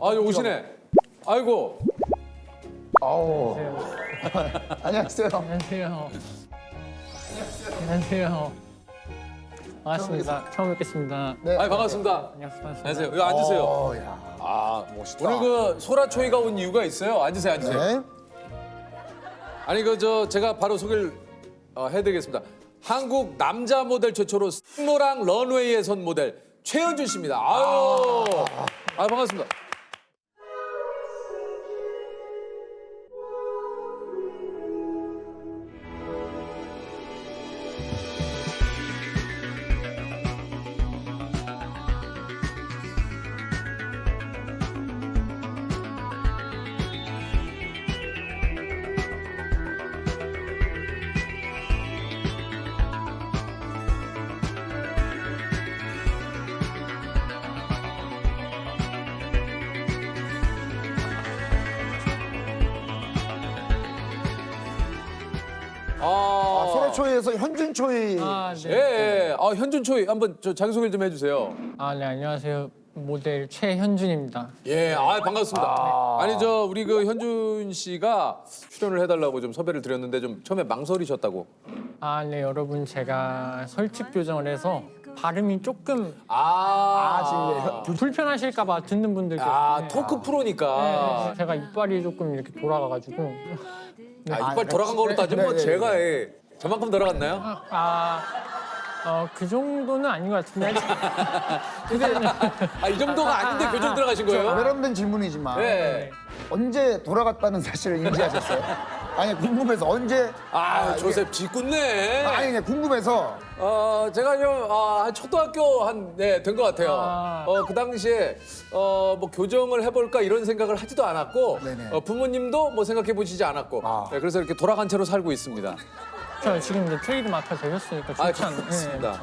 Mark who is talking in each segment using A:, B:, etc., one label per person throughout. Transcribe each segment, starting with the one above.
A: 여기 오시네. 아이고.
B: 아우. 안녕하세요.
C: 안녕하세요. 안녕하세요. 반갑습니다. 처음 뵙겠습니다.
B: 네.
A: 반갑습니다.
C: 안녕하세요.
A: 안녕하세요. 여기 앉으세요.
B: 야, 멋있다.
A: 오늘 그 소라초이가 온 이유가 있어요. 앉으세요, 앉으세요.
B: 네.
A: 아니 제가 바로 소개를 해드리겠습니다. 한국 남자 모델 최초로 승로랑 런웨이에 선 모델 최현준 씨입니다. 아유, 반갑습니다.
B: 소라초이에서 현준초이.
C: 아,
A: 예,
C: 네.
A: 예. 현준 초이 한번 자기소개 좀 해주세요.
C: 네, 안녕하세요. 모델 최현준입니다.
A: 예, 반갑습니다. 아니 우리 그 현준 씨가 출연을 해달라고 좀 섭외를 드렸는데 좀 처음에 망설이셨다고.
C: 네, 여러분 제가 설득 교정을 해서 발음이 조금 불편하실까 봐 듣는 분들 계신데
A: 토크 프로니까.
C: 네, 제가 이빨이 조금 이렇게 돌아가가지고
A: 이빨 돌아간 거로 따지면 뭐
B: 네, 네.
A: 제가 저만큼 돌아갔나요?
C: 그 정도는 아닌 것 같은데
A: 이 정도가 아닌데 교정 들어가신 거예요?
B: 외람된 질문이지만
A: 네.
B: 언제 돌아갔다는 사실을 인지하셨어요? 아니 궁금해서 언제?
A: 조셉 짓궂네.
B: 아니 그냥 궁금해서.
A: 제가 한 초등학교 된 것 같아요. 그 당시에 뭐 교정을 해볼까 이런 생각을 하지도 않았고
B: 네네.
A: 부모님도 뭐 생각해 보시지 않았고 네, 그래서 이렇게 돌아간 채로 살고 있습니다.
C: 저 지금 이제 트레이드 마크 되셨으니까 좋지 않나요?
A: 그렇습니다.
C: 그렇죠.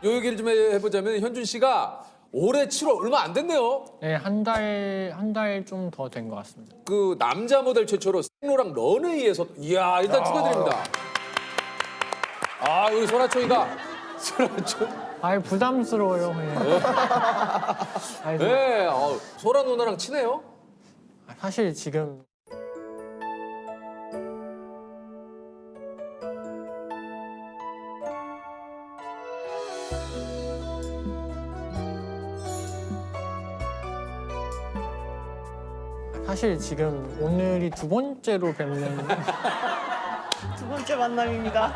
A: 요 얘기를 좀 해보자면 현준 씨가 올해 7월 얼마 안 됐네요.
C: 네, 한 달 좀 더 된 것 같습니다.
A: 그 남자 모델 최초로 승로랑 런웨이에서 이야 일단 축하드립니다. 우리 소라초이가
C: 부담스러워요.
A: 네, 소라 누나랑 친해요?
C: 사실 지금 오늘이 두 번째로 뵙는
D: 두 번째 만남입니다.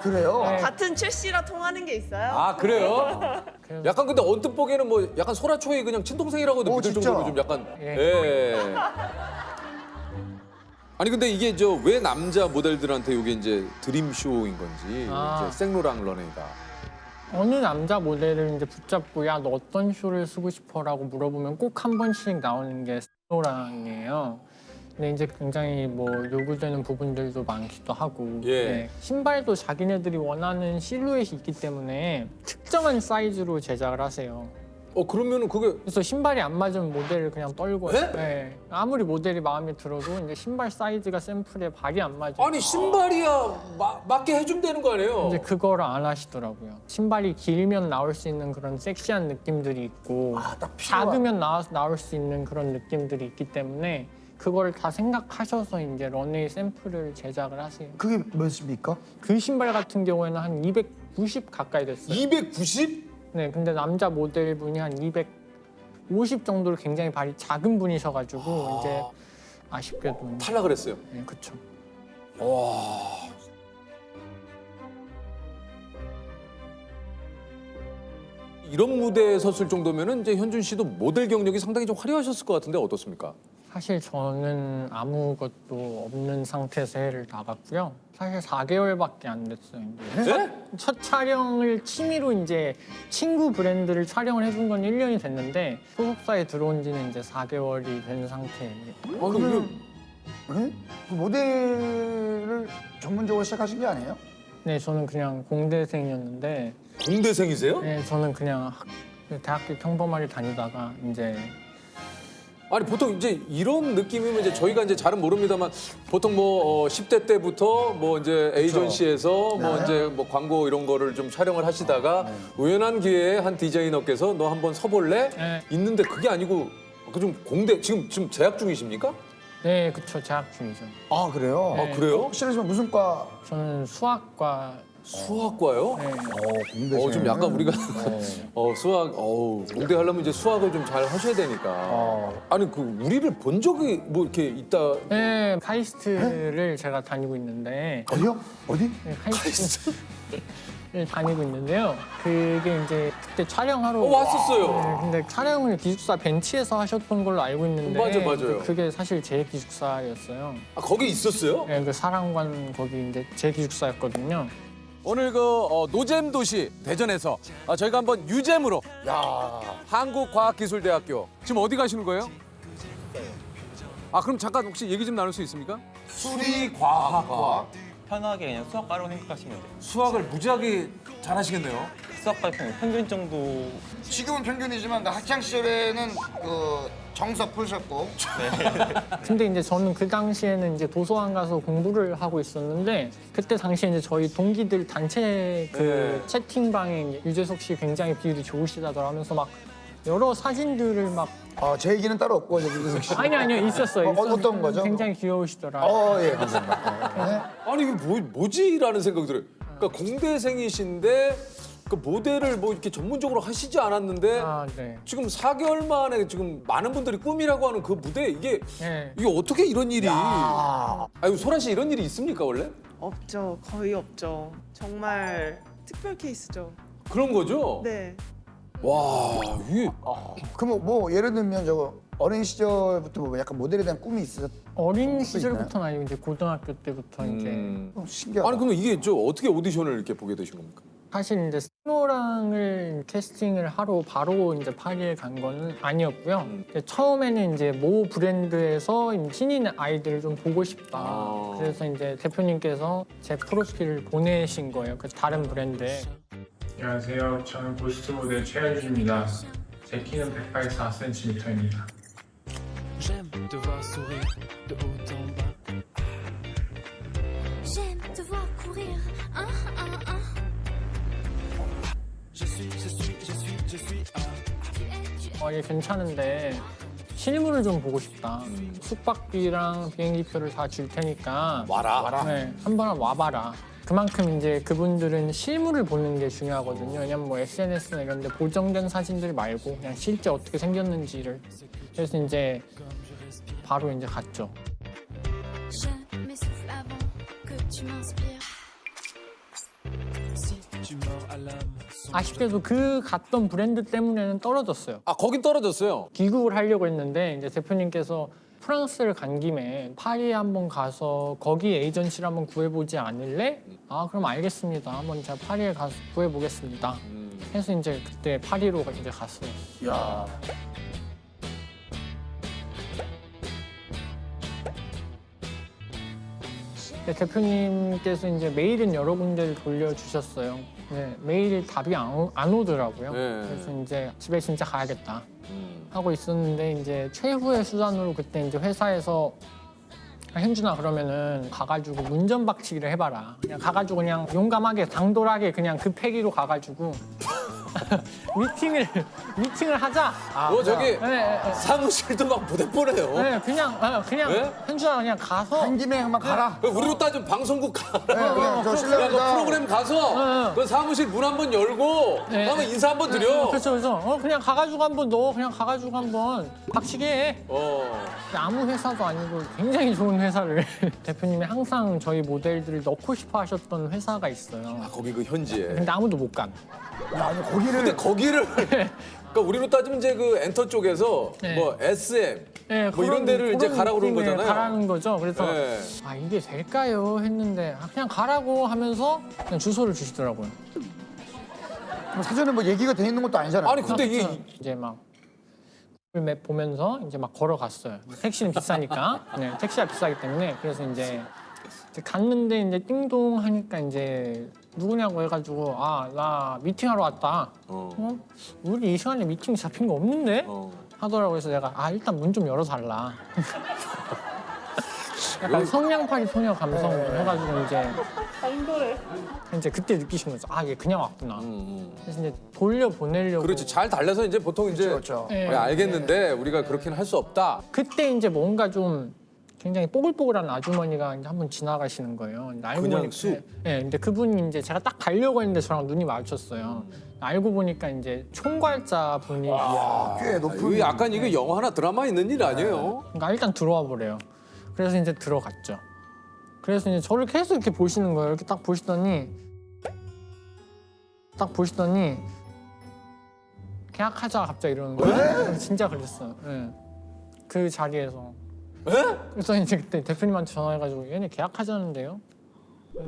B: 그래요?
C: 네.
D: 같은 출시라 통하는 게 있어요?
A: 그래요? 약간 근데 언뜻 보기에는 뭐 약간 소라초이 그냥 친동생이라고도 믿을
B: 진짜?
A: 정도로 좀 약간
C: 예.
A: 예. 아니 근데 이게 왜 남자 모델들한테 이게 이제 드림 쇼인 건지 이제 생로랑 런웨이가
C: 어느 남자 모델을 이제 붙잡고 야, 너 어떤 쇼를 쓰고 싶어라고 물어보면 꼭 한 번씩 나오는 게 스노랑이에요. 근데 이제 굉장히 뭐 요구되는 부분들도 많기도 하고
A: 예.
C: 신발도 자기네들이 원하는 실루엣이 있기 때문에 특정한 사이즈로 제작을 하세요.
A: 그러면은 그게
C: 그래서 신발이 안 맞으면 모델을 그냥 떨고요.
A: 네?
C: 네. 아무리 모델이 마음에 들어도 이제 신발 사이즈가 샘플에 발이 안 맞아요.
A: 아니 신발이야 맞게 해주면 되는 거 아니에요?
C: 이제 그거를 안 하시더라고요. 신발이 길면 나올 수 있는 그런 섹시한 느낌들이 있고
B: 딱 필요한.
C: 작으면 나올 수 있는 그런 느낌들이 있기 때문에 그거를 다 생각하셔서 이제 런웨이 샘플을 제작을 하세요.
B: 그게 몇입니까?
C: 그 신발 같은 경우에는 한 290 가까이 됐어요.
A: 290?
C: 네, 근데 남자 모델분이 한 250 정도로 굉장히 발이 작은 분이셔가지고 이제 아쉽게도
A: 탈락을 했어요.
C: 네, 그렇죠.
A: 이런 무대에 섰을 정도면은 이제 현준 씨도 모델 경력이 상당히 좀 화려하셨을 것 같은데 어떻습니까?
C: 사실 저는 아무것도 없는 상태에서 해를 나갔고요. 사실 4개월밖에 안 됐어요. 이제.
A: 네?
C: 첫 촬영을 취미로 이제 친구 브랜드를 촬영을 해준 건 1년이 됐는데 소속사에 들어온 지는 이제 4개월이 된 상태예요.
A: 그러면
B: 네? 그 모델을 전문적으로 시작하신 게 아니에요?
C: 네, 저는 그냥 공대생이었는데
A: 공대생이세요?
C: 네, 저는 그냥 대학교 평범하게 다니다가 이제
A: 아니 보통 이제 이런 느낌이면 이제 저희가 이제 잘은 모릅니다만 보통 뭐 10대 때부터 뭐 이제 에이전시에서 뭐 이제 뭐 광고 이런 거를 좀 촬영을 하시다가 우연한 기회에 한 디자이너께서 너 한번 서볼래?
C: 네.
A: 있는데 그게 아니고 그 좀 공대 지금 재학 중이십니까?
C: 네, 그쵸. 재학 중이죠.
B: 아 그래요?
C: 네.
A: 아 그래요?
B: 실례지만 무슨 과?
C: 저는 수학과.
A: 수학과요?
C: 네.
B: 공대생.
A: 좀 약간 우리가 수학 공대 하려면 이제 수학을 좀 잘 하셔야 되니까. 아니 그 우리를 본 적이 뭐 이렇게 있다.
C: 네, 카이스트를 제가 다니고 있는데.
B: 어디요? 어디?
C: 네, 카이스트를 다니고 있는데요. 그게 이제 그때 촬영하러
A: 왔었어요.
C: 네, 근데 촬영을 기숙사 벤치에서 하셨던 걸로 알고 있는데
A: 맞아요.
C: 그게 사실 제 기숙사였어요.
A: 아, 거기 있었어요?
C: 네, 그 사랑관 거기 이제 제 기숙사였거든요.
A: 오늘 그 노잼 도시 대전에서 저희가 한번 유잼으로 한국과학기술대학교 지금 어디 가시는 거예요? 아 그럼 잠깐 혹시 얘기 좀 나눌 수 있습니까? 수리과학과
E: 편하게 그냥 수학과라고 생각하시면 돼요.
A: 수학을 무지하게 잘하시겠네요.
E: 수학과 평균 정도.
B: 지금은 평균이지만 학창 시절에는 그 정서 푸셨고.
C: 근데 이제 저는 그 당시에는 이제 도서관 가서 공부를 하고 있었는데 그때 당시에 이제 저희 동기들 단체 그 채팅방에 이제 유재석 씨 굉장히 비율이 좋으시다더라 하면서 막 여러 사진들을 막
B: 제 얘기는 따로 없고 저기 유재석 씨.
C: 아니요 있었어요.
B: 어떤 거죠?
C: 굉장히 귀여우시더라.
B: 예, 감사합니다. 네.
A: 아니 이게 뭐지라는 생각이 들어요. 그러니까 공대생이신데 그 모델을 뭐 이렇게 전문적으로 하시지 않았는데
C: 아, 네.
A: 지금 4개월 만에 지금 많은 분들이 꿈이라고 하는 그 무대 이게
C: 네.
A: 어떻게 이런 일이? 아유 소라 씨 이런 일이 있습니까 원래?
D: 없죠. 거의 없죠. 정말 특별 케이스죠.
A: 그런 거죠?
D: 네.
A: 와 이게
B: 그럼 뭐 예를 들면 저거 어린 시절부터 뭐 약간 모델에 대한 꿈이 있었.
C: 어린 시절부터는 아니고 이제 고등학교 때부터 이제
B: 신기하다.
A: 아니 그러면 이게 저 어떻게 오디션을 이렇게 보게 되신 겁니까?
C: 사실 이제 스노랑을 캐스팅을 하러 바로 이제 파리에 간 거는 아니었고요. 이제 처음에는 이제 모 브랜드에서 신인 아이들을 좀 보고 싶다. 그래서 이제 대표님께서 제 프로필을 보내신 거예요. 그 다른 브랜드에.
F: 안녕하세요. 저는 고스트 모델 최현준입니다. 제 키는 184cm입니다.
G: J'aime te voir sourire de haut en bas.
H: J'aime te voir courir.
C: 이게 괜찮은데 실물을 좀 보고 싶다. 숙박비랑 비행기표를 다 줄 테니까
A: 와라.
C: 네, 한번 와봐라. 그만큼 이제 그분들은 실물을 보는 게 중요하거든요. 왜냐면 뭐 SNS나 이런 데 보정된 사진들 말고 그냥 실제 어떻게 생겼는지를. 그래서 이제 바로 이제 갔죠.
H: Je m'essouffle avant que tu m'inspires.
G: Si tu mords à l'âme,
C: 아쉽게도 그 갔던 브랜드 때문에는 떨어졌어요.
A: 아 거긴 떨어졌어요.
C: 귀국을 하려고 했는데 이제 대표님께서 프랑스를 간 김에 파리에 한번 가서 거기 에이전시를 한번 구해보지 않을래? 아 그럼 알겠습니다. 한번 제가 파리에 가서 구해보겠습니다. 해서 이제 그때 파리로 이제 갔어요.
B: 야.
C: 네, 대표님께서 이제 메일은 여러 군데를 돌려주셨어요. 네, 메일 답이 안 오더라고요.
A: 네.
C: 그래서 이제 집에 진짜 가야겠다 하고 있었는데 이제 최후의 수단으로 그때 이제 회사에서 현준아 그러면은 가가지고 문전박치기를 해봐라. 그냥 가가지고 그냥 용감하게 당돌하게 그냥 그 패기로 가가지고 미팅을 하자.
A: 뭐 저기
C: 네, 네,
A: 사무실도 막 보내보내요.
C: 네, 그냥
A: 네?
C: 현준아 그냥 가서
B: 한 김에 한번 가라.
A: 우리로 따지면 방송국 가.
B: 네, 그냥 저
A: 야, 그
B: 실례합니다.
A: 프로그램 가서 그 사무실 문 한번 열고
C: 네.
A: 한번 인사 한번 드려.
C: 그래서 그냥 가가지고 한번 너 그냥 가가지고 한번 박치기 해. 아무 회사도 아니고 굉장히 좋은 회사를 대표님이 항상 저희 모델들을 넣고 싶어 하셨던 회사가 있어요.
A: 거기 그 현지에.
C: 근데 아무도 못 간.
B: 야, 아니 거기를
A: 근데 거기를 그러니까 우리로 따지면 이제 그 엔터 쪽에서
C: 네.
A: 뭐 SM
C: 네,
A: 뭐 이런 데를 이제 가라고 그런
C: 느낌의
A: 거잖아요.
C: 가라는 거죠. 그래서
A: 네.
C: 아 이게 될까요? 했는데 그냥 가라고 하면서 그냥 주소를 주시더라고요.
B: 뭐 사전에 뭐 얘기가 돼 있는 것도 아니잖아요.
A: 아니 근데 이게
C: 이제 막 구글맵 보면서 이제 막 걸어갔어요. 택시는 비싸니까. 네, 택시가 비싸기 때문에 그래서 이제 갔는데 이제 띵동 하니까 이제 누구냐고 해가지고 아 나 미팅하러 왔다. 우리 이 시간에 미팅 잡힌 거 없는데? 하더라고요. 그래서 내가 일단 문 좀 열어달라. 약간 성냥팔이 소녀 감성 해가지고 이제 그때 느끼신 거죠. 얘 그냥 왔구나. 그래서 이제 돌려 보내려고.
A: 그렇지. 잘 달래서 이제 보통 이제
B: 그렇죠.
C: 네.
A: 알겠는데 우리가 그렇게는 할 수 없다.
C: 그때 이제 뭔가 좀 굉장히 뽀글뽀글한 아주머니가 이제 한번 지나가시는 거예요. 근데 알고
A: 그냥
C: 보니까,
A: 쑥?
C: 네, 근데 그분이 이제 제가 딱 가려고 했는데 저랑 눈이 마주쳤어요. 알고 보니까 이제 총괄자 분이.
B: 꽤 높은.
A: 이거 약간 이거 영화나 드라마 있는 일 아니에요?
C: 그러니까 일단 들어와 보래요. 그래서 이제 들어갔죠. 그래서 이제 저를 계속 이렇게 보시는 거예요. 이렇게 딱 보시더니 계약하자 갑자기 이러는 거예요. 진짜 그랬어요. 네. 그 자리에서. 그래서 이제 그때 대표님한테 전화해가지고 얘네 계약하자는데요.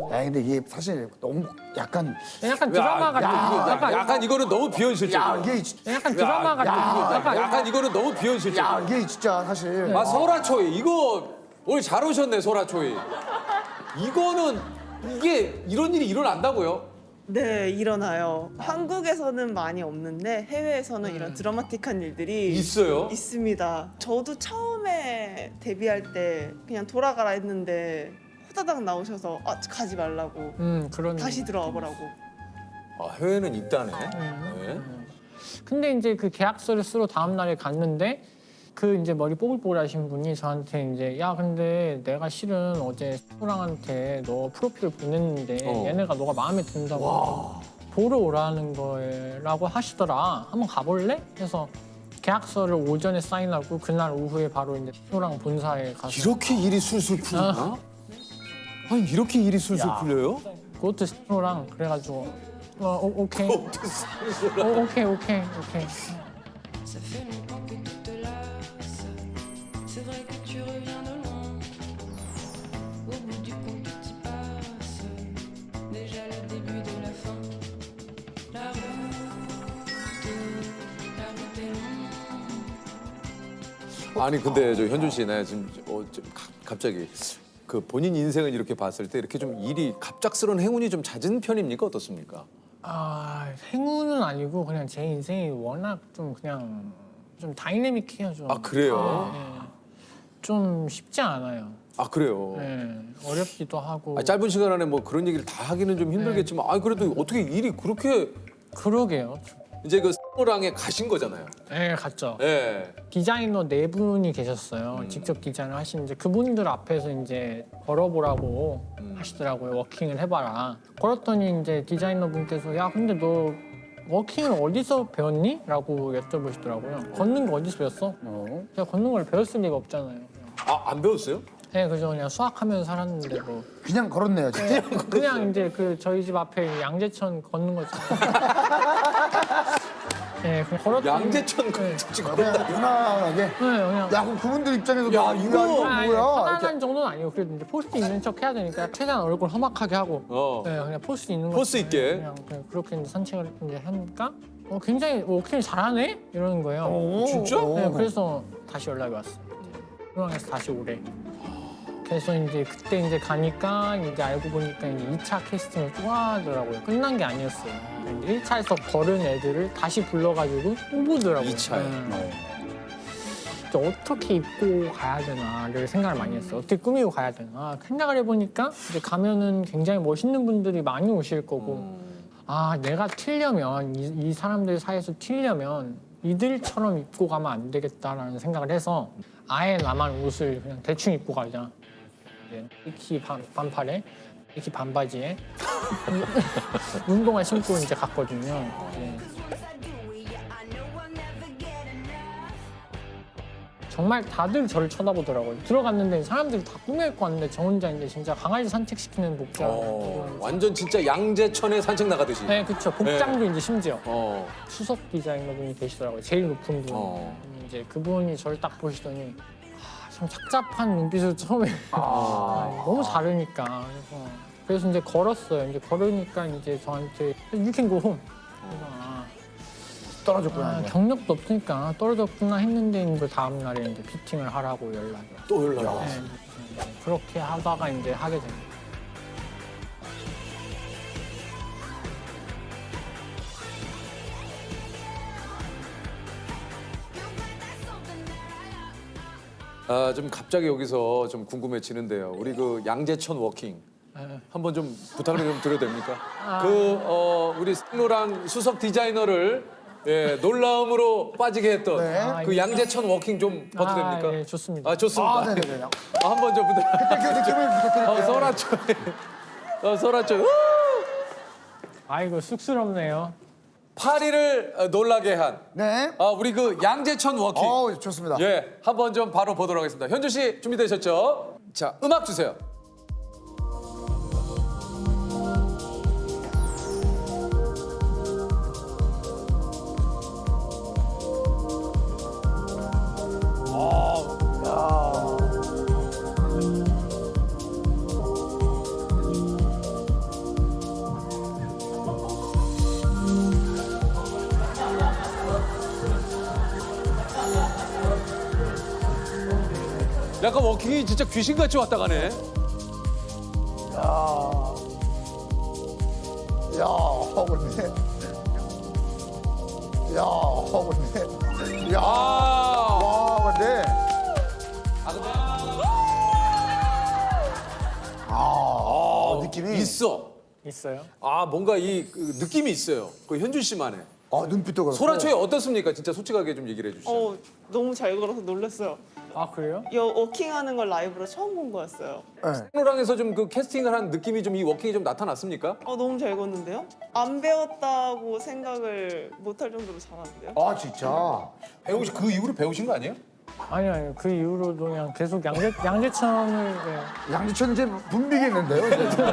B: 근데 이게 사실 너무 약간.
C: 드라마 같은.
A: 약간 이거는 너무 비현실적이야.
B: 이게
C: 약간 드라마 같은.
A: 약간 이거는 너무 비현실적이야.
B: 이게 진짜 사실.
A: 소라초이 이거 오늘 잘 오셨네 소라초이. 이거는 이게 이런 일이 일어난다고요?
D: 네, 일어나요. 한국에서는 많이 없는데 해외에서는 이런 드라마틱한 일들이
A: 있어요?
D: 있습니다. 저도 처음에 데뷔할 때 그냥 돌아가라 했는데 호다닥 나오셔서 가지 말라고
C: 그런.
D: 다시 들어와 보라고.
A: 해외는 있다네. 네.
C: 근데 이제 그 계약서를 쓰러 다음 날에 갔는데 그 이제 머리 뽀글뽀글하신 분이 저한테 이제 야 근데 내가 실은 어제 소랑한테 너 프로필을 보냈는데 얘네가 너가 마음에 든다고 보러 오라는 거라고 하시더라. 한번 가볼래? 해서 계약서를 오전에 사인하고 그날 오후에 바로 이제 소랑 본사에 가서
A: 이렇게 일이 술술 풀리나? 아니 이렇게 일이 술술 풀려요?
C: 그것도 소랑 그래가지고 오케이. 오케이.
H: Ça fait longtemps que tout te lasse. C'est vrai que tu reviens de loin. Au bout du compte, tout y passe. Déjà le début de la fin. La route est longue.
A: 아니 근데 저 현준 씨네 지금 좀 갑자기 그 본인 인생을 이렇게 봤을 때 이렇게 좀 일이 갑작스러운 행운이 좀 잦은 편입니까 어떻습니까?
C: 행운은 아니고 그냥 제 인생이 워낙 좀 그냥 좀 다이내믹해요 좀.
A: 그래요?
C: 네. 좀 쉽지 않아요.
A: 그래요?
C: 네. 어렵기도 하고.
A: 짧은 시간 안에 뭐 그런 얘기를 다 하기는 좀 힘들겠지만 그래도 어떻게 일이 그렇게
C: 그러게요.
A: 이제 그 소랑에 가신 거잖아요.
C: 네, 갔죠.
A: 네.
C: 디자이너 네 분이 계셨어요. 직접 디자인을 하시는데 그분들 앞에서 이제 걸어보라고 하시더라고요. 워킹을 해봐라. 걸었더니 이제 디자이너 분께서 야 근데 너 워킹을 어디서 배웠니? 라고 여쭤보시더라고요. 걷는 거 어디서 배웠어? 제가 걷는 걸 배웠을 리가 없잖아요.
A: 안 배웠어요?
C: 네, 그죠. 그냥 수학하면서 살았는데 뭐.
B: 그냥 걸었네요. 진짜.
C: 그냥 이제 그 저희 집 앞에 양재천 걷는 거죠. 네, 그냥 걸었더니.
A: 양재천
C: 네.
B: 그냥 편안하게.
C: 네, 그냥.
B: 야, 그럼 그분들 입장에서도
A: 야, 이거
C: 아니,
B: 뭐야?
C: 편안한 정도는 아니고 그래도 이제 포스트 있는 척 해야 되니까 최대한 얼굴 험악하게 하고 네, 그냥 포스트 있는 거
A: 포스 있게?
C: 그냥 그렇게 이제 산책을 이제 하니까 굉장히 워킹 잘하네 이러는 거예요.
A: 진짜?
C: 네, 그래서 다시 연락이 왔어요. 소랑에서 다시 오래. 그래서 이제 그때 이제 가니까 이제 알고 보니까 이제 2차 캐스팅을 또 하더라고요. 끝난 게 아니었어요. 이제 1차에서 걸은 애들을 다시 불러가지고 또 보더라고요.
A: 2차에?
C: 이제 어떻게 입고 가야 되나를 생각을 많이 했어요. 어떻게 꾸미고 가야 되나 생각을 해보니까 이제 가면은 굉장히 멋있는 분들이 많이 오실 거고 내가 튀려면 이 사람들 사이에서 튀려면 이들처럼 입고 가면 안 되겠다라는 생각을 해서 아예 나만 옷을 그냥 대충 입고 가자. 이키 반팔에 이키 반바지에 운동화 신고 이제 갔거든요. 네. 정말 다들 저를 쳐다보더라고요. 들어갔는데 사람들이 다 꾸며 입고 왔는데 저 혼자 이제 진짜 강아지 산책시키는 복장.
A: 완전 진짜 양재천에 산책 나가듯이.
C: 네, 그렇죠. 복장도 이제 심지어 수석 디자이너분이 계시더라고요. 제일 높은 분. 이제 그분이 저를 딱 보시더니 참 착잡한 눈빛으로 처음에 너무 다르니까 그래서 이제 걸었어요. 이제 걸으니까 이제 저한테 You can go home.
B: 떨어졌구나.
C: 경력도 없으니까 떨어졌구나 했는데 이제 다음 날에 이제 피팅을 하라고 연락이 왔어요.
A: 또 연락이 왔어요.
C: 네, 그렇게 하다가 이제 하게 됩니다.
A: 좀 갑자기 여기서 좀 궁금해지는데요. 우리 그 양재천 워킹 한번 좀 부탁을 좀 드려도 됩니까? 우리 스노랑 수석 디자이너를 놀라움으로 빠지게 했던
B: 네.
A: 그 양재천 워킹 좀 봐도 됩니까?
C: 예, 좋습니다.
A: 아, 좋습니다.
B: 아, 네네네.
A: 한번 좀 부탁.
B: 그 느낌을 부탁드릴게요.
A: 소라초이. 소라초이.
C: 아이고 쑥스럽네요.
A: 파리를 놀라게 한
B: 네.
A: 우리 그 양재천 워킹.
B: 좋습니다.
A: 예, 한번 좀 바로 보도록 하겠습니다. 현주 씨 준비되셨죠? 자, 음악 주세요. 약간 워킹이 진짜 귀신같이 왔다 가네.
B: 야, 허군네. 야, 허군네. 야, 와, 근데. 느낌이.
C: 있어요?
A: 뭔가 그 느낌이 있어요. 그 현준 씨만의.
B: 눈빛도 그렇고.
A: 소라초이 어떻습니까? 진짜 솔직하게 좀 얘기를 해주시죠.
D: 너무 잘 걸어서 놀랐어요.
C: 아 그래요?
D: 워킹하는 걸 라이브로 처음 본 거였어요.
B: 네.
A: 스노랑에서 좀 그 캐스팅을 한 느낌이 좀 이 워킹이 좀 나타났습니까?
D: 너무 잘 걷는데요? 안 배웠다고 생각을 못할 정도로 잘하는데요?
B: 진짜.
A: 그 이후로 배우신 거 아니에요?
C: 아니요. 그 이후로도 그냥 계속 양재천을
B: 양지천 이제 분비겠는데요, 이제.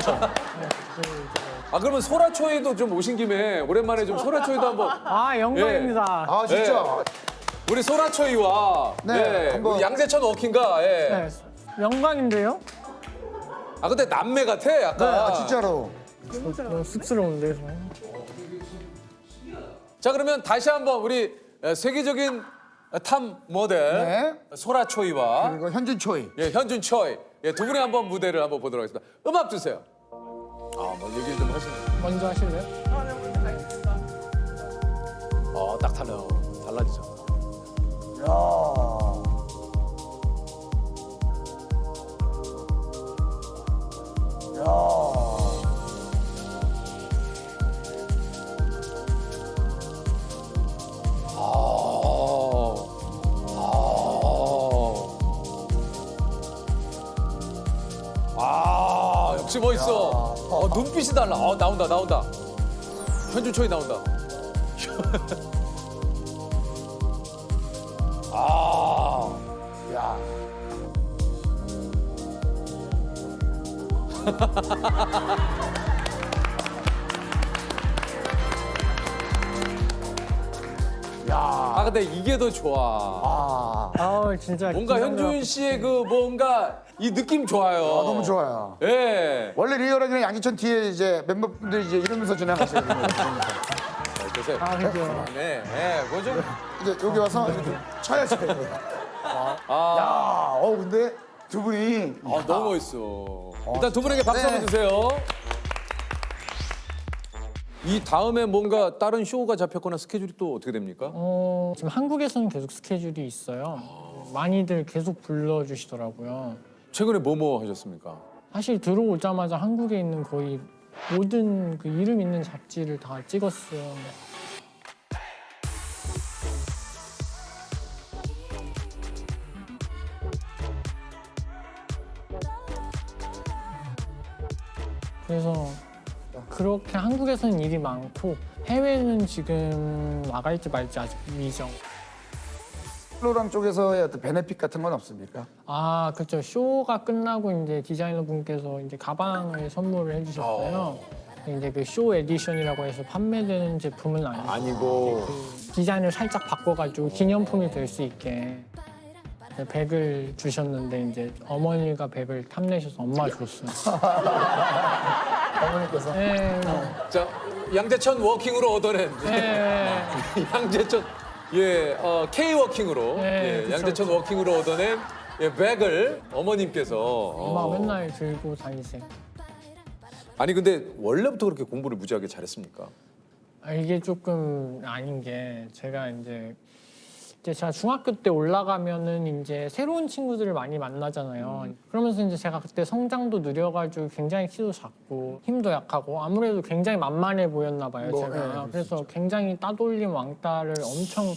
A: 그러면 소라초이도 좀 오신 김에 오랜만에 좀 소라초이도 한번
C: 영광입니다.
B: 진짜.
A: 우리 소라초이와
B: 네, 한번.
A: 우리 양재천 워킹가
C: 네, 영광인데요?
A: 근데 남매 같아
B: 네,
A: 약간.
B: 진짜로.
C: 너무 쑥스러운데.
A: 자 그러면 다시 한번 우리 세계적인 탑 모델
B: 네.
A: 소라초이와
B: 그리고 현준초이.
A: 현준 초이 두 분의 한번 무대를 한번 보도록 하겠습니다. 음악 주세요. 뭐 얘기 좀 하시네.
C: 먼저 하실래요?
D: 네, 먼저 가겠습니다.
A: 딱 달라지죠.
B: 야.
A: 역시 멋있어. 눈빛이 달라. 나온다. 현준 초이 나온다.
B: 야.
A: 근데 이게 더 좋아.
C: 진짜
A: 뭔가 현준 씨의 그 뭔가 이 느낌 좋아요.
B: 너무 좋아요.
A: 예.
B: 원래 리얼하게는 양지천 뒤에 이제 멤버분들이 이제 이러면서 지나가시거든요.
A: 보세요.
C: 그죠.
A: 네, 그거 좀.
B: 이제 여기 와서 이렇게 쳐야죠. 야, 근데 두 분이
A: 너무 멋있어. 일단 두 분에게 박수 한번
B: 네.
A: 주세요. 이 다음에 뭔가 다른 쇼가 잡혔거나 스케줄이 또 어떻게 됩니까?
C: 지금 한국에서는 계속 스케줄이 있어요. 많이들 계속 불러주시더라고요.
A: 최근에 뭐뭐 하셨습니까?
C: 사실 들어오자마자 한국에 있는 거의 모든 그 이름 있는 잡지를 다 찍었어요. 그래서 그렇게 한국에서는 일이 많고 해외는 지금 나갈지 말지 아직 미정.
B: 플로랑 쪽에서의 어떤 베네핏 같은 건 없습니까?
C: 그렇죠. 쇼가 끝나고 이제 디자이너 분께서 이제 가방을 선물을 해주셨어요. 이제 그 쇼 에디션이라고 해서 판매되는 제품은 아니고 그 디자인을 살짝 바꿔가지고 기념품이 될 수 있게 백을 주셨는데 이제 어머니가 백을 탐내셔서 엄마 줬어요.
B: 어머니께서.
C: 네,
A: 자, 양재천 워킹으로 얻어낸
C: 네.
A: 양재천 K 워킹으로
C: 네, 그쵸,
A: 양재천
C: 그쵸.
A: 워킹으로 얻어낸 백을 어머님께서
C: 엄마 맨날 들고 다니세요.
A: 아니 근데 원래부터 그렇게 공부를 무지하게 잘했습니까?
C: 이게 조금 아닌 게 제가 이제 이제 제가 중학교 때 올라가면은 이제 새로운 친구들을 많이 만나잖아요. 그러면서 이제 제가 그때 성장도 느려가지고 굉장히 키도 작고 힘도 약하고 아무래도 굉장히 만만해 보였나 봐요, 제가. 그래서 굉장히 따돌림 왕따를 엄청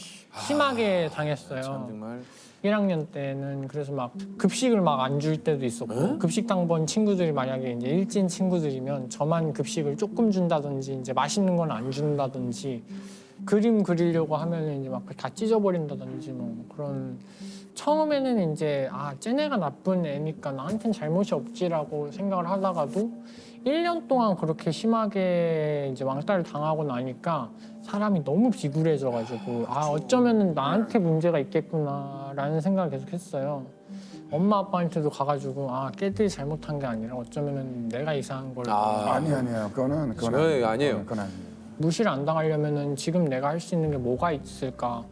C: 심하게 당했어요.
A: 참 정말
C: 1학년 때는 그래서 막 급식을 막 안 줄 때도 있었고 급식 당번 친구들이 만약에 이제 일진 친구들이면 저만 급식을 조금 준다든지 이제 맛있는 건 안 준다든지 그림 그리려고 하면은 이제 막 다 찢어버린다든지 뭐 그런 처음에는 이제 아 쟤네가 나쁜 애니까 나한텐 잘못이 없지라고 생각을 하다가도 1년 동안 그렇게 심하게 이제 왕따를 당하고 나니까 사람이 너무 비굴해져가지고 아 어쩌면은 나한테 문제가 있겠구나라는 생각을 계속 했어요. 엄마 아빠한테도 가가지고 아 걔들이 잘못한 게 아니라 어쩌면은 내가 이상한 걸
B: 아니에요. 그건
A: 아니에요.
B: 그건 아니에요.
C: 무시를 안 당하려면은 지금 내가 할 수 있는 게 뭐가 있을까?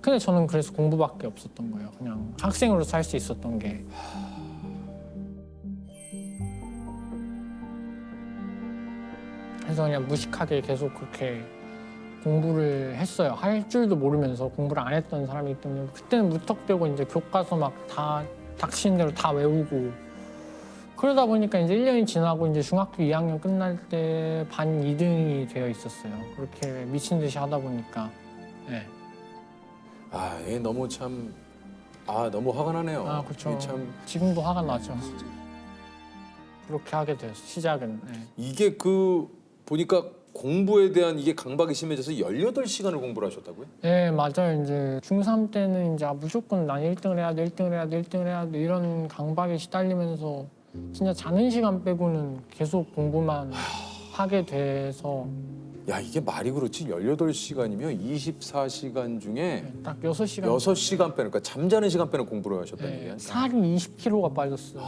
C: 근데 저는 그래서 공부밖에 없었던 거예요. 그냥 학생으로서 할 수 있었던 게. 그래서 그냥 무식하게 계속 그렇게 공부를 했어요. 할 줄도 모르면서 공부를 안 했던 사람이기 때문에 그때는 무턱대고 이제 교과서 막 다 닥치는 대로 다 외우고 그러다 보니까 이제 1년이 지나고 이제 중학교 2학년 끝날 때 반 2등이 되어 있었어요. 그렇게 미친 듯이 하다 보니까. 네.
A: 아, 얘 너무 참 너무 화가 나네요.
C: 아, 그렇죠.
A: 이게 참
C: 지금도 화가 나죠. 그렇게 하게 됐어요. 시작은. 네.
A: 이게 보니까 공부에 대한 이게 강박이 심해져서 18시간을 공부를 하셨다고요?
C: 네, 맞아요. 이제 중3 때는 이제 무조건 난 1등을 해야 돼, 1등을 해야 돼, 1등을 해야 돼 이런 강박에 시달리면서 진짜 자는 시간 빼고는 계속 공부만 하게 돼서
A: 야, 이게 말이 그렇지 18시간이면 24시간 중에
C: 딱 6시간
A: 6시간 빼는 그러니까 잠자는 시간 빼는 공부를 하셨다는
C: 네,
A: 얘기야.
C: 살이 20kg가 빠졌어요.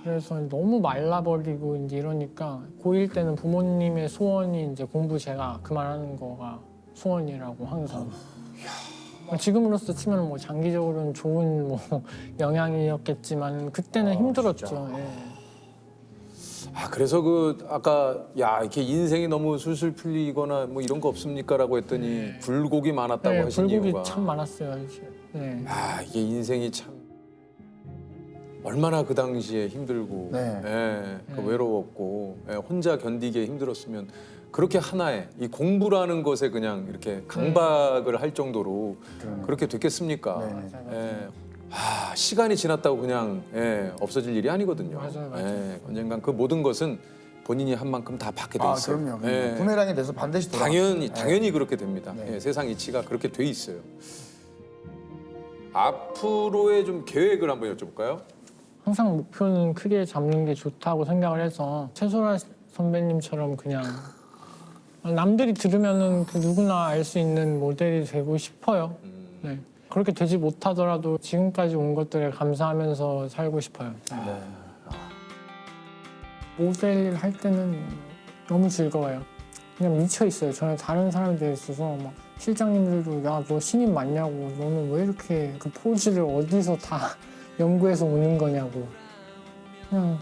C: 그래서 너무 말라버리고 이제 이러니까 고1 때는 부모님의 소원이 이제 공부 제가 그만하는 거가 소원이라고 항상. 지금으로서 치면 뭐 장기적으로는 좋은 뭐 영향이었겠지만 그때는 힘들었죠. 예.
A: 아, 그래서 아까 야, 이렇게 인생이 너무 술술 풀리거나 뭐 이런 거 없습니까라고 했더니 굴곡이 많았다고
C: 네,
A: 하신
C: 굴곡이
A: 이유가
C: 참 많았어요. 네.
A: 아, 이게 인생이 참 얼마나 그 당시에 힘들고 외로웠고 혼자 견디기에 힘들었으면 그렇게 하나의 이 공부라는 것에 그냥 이렇게 강박을 할 정도로 그렇게 됐겠습니까? 아, 시간이 지났다고 그냥 없어질 일이 아니거든요.
C: 맞아요.
A: 언젠간 그 모든 것은 본인이 한 만큼 다 받게 돼
B: 아,
A: 있어요.
B: 그럼요. 부메랑이 돼서 반드시 돌아.
A: 당연히 그렇게 됩니다. 세상 이치가 그렇게 돼 있어요. 앞으로의 좀 계획을 한번 여쭤볼까요?
C: 항상 목표는 크게 잡는 게 좋다고 생각을 해서 최소라 선배님처럼 그냥 남들이 들으면은 그 누구나 알 수 있는 모델이 되고 싶어요. 네. 그렇게 되지 못하더라도 지금까지 온 것들에 감사하면서 살고 싶어요. 네. 모델 할 때는 너무 즐거워요. 그냥 미쳐 있어요. 저는 다른 사람들에 있어서 막 실장님들도 야, 너 신인 맞냐고, 너는 왜 이렇게 그 포즈를 어디서 다 연구해서 오는 거냐고. 그냥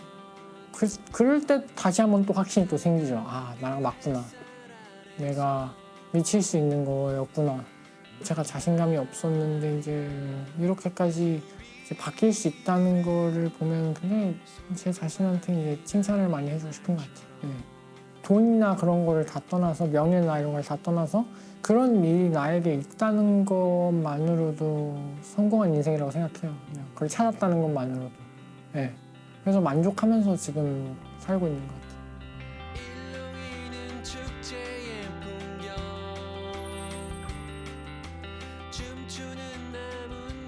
C: 그럴 때 다시 한번 또 확신이 또 생기죠. 아, 나랑 맞구나. 내가 미칠 수 있는 거였구나. 제가 자신감이 없었는데 이제 이렇게까지 이제 바뀔 수 있다는 거를 보면 굉장히 제 자신한테 이제 칭찬을 많이 해주고 싶은 것 같아요. 네. 돈이나 그런 거를 다 떠나서 명예나 이런 걸 다 떠나서 그런 일이 나에게 있다는 것만으로도 성공한 인생이라고 생각해요. 그냥 그걸 찾았다는 것만으로도. 네. 그래서 만족하면서 지금 살고 있는 것 같아요.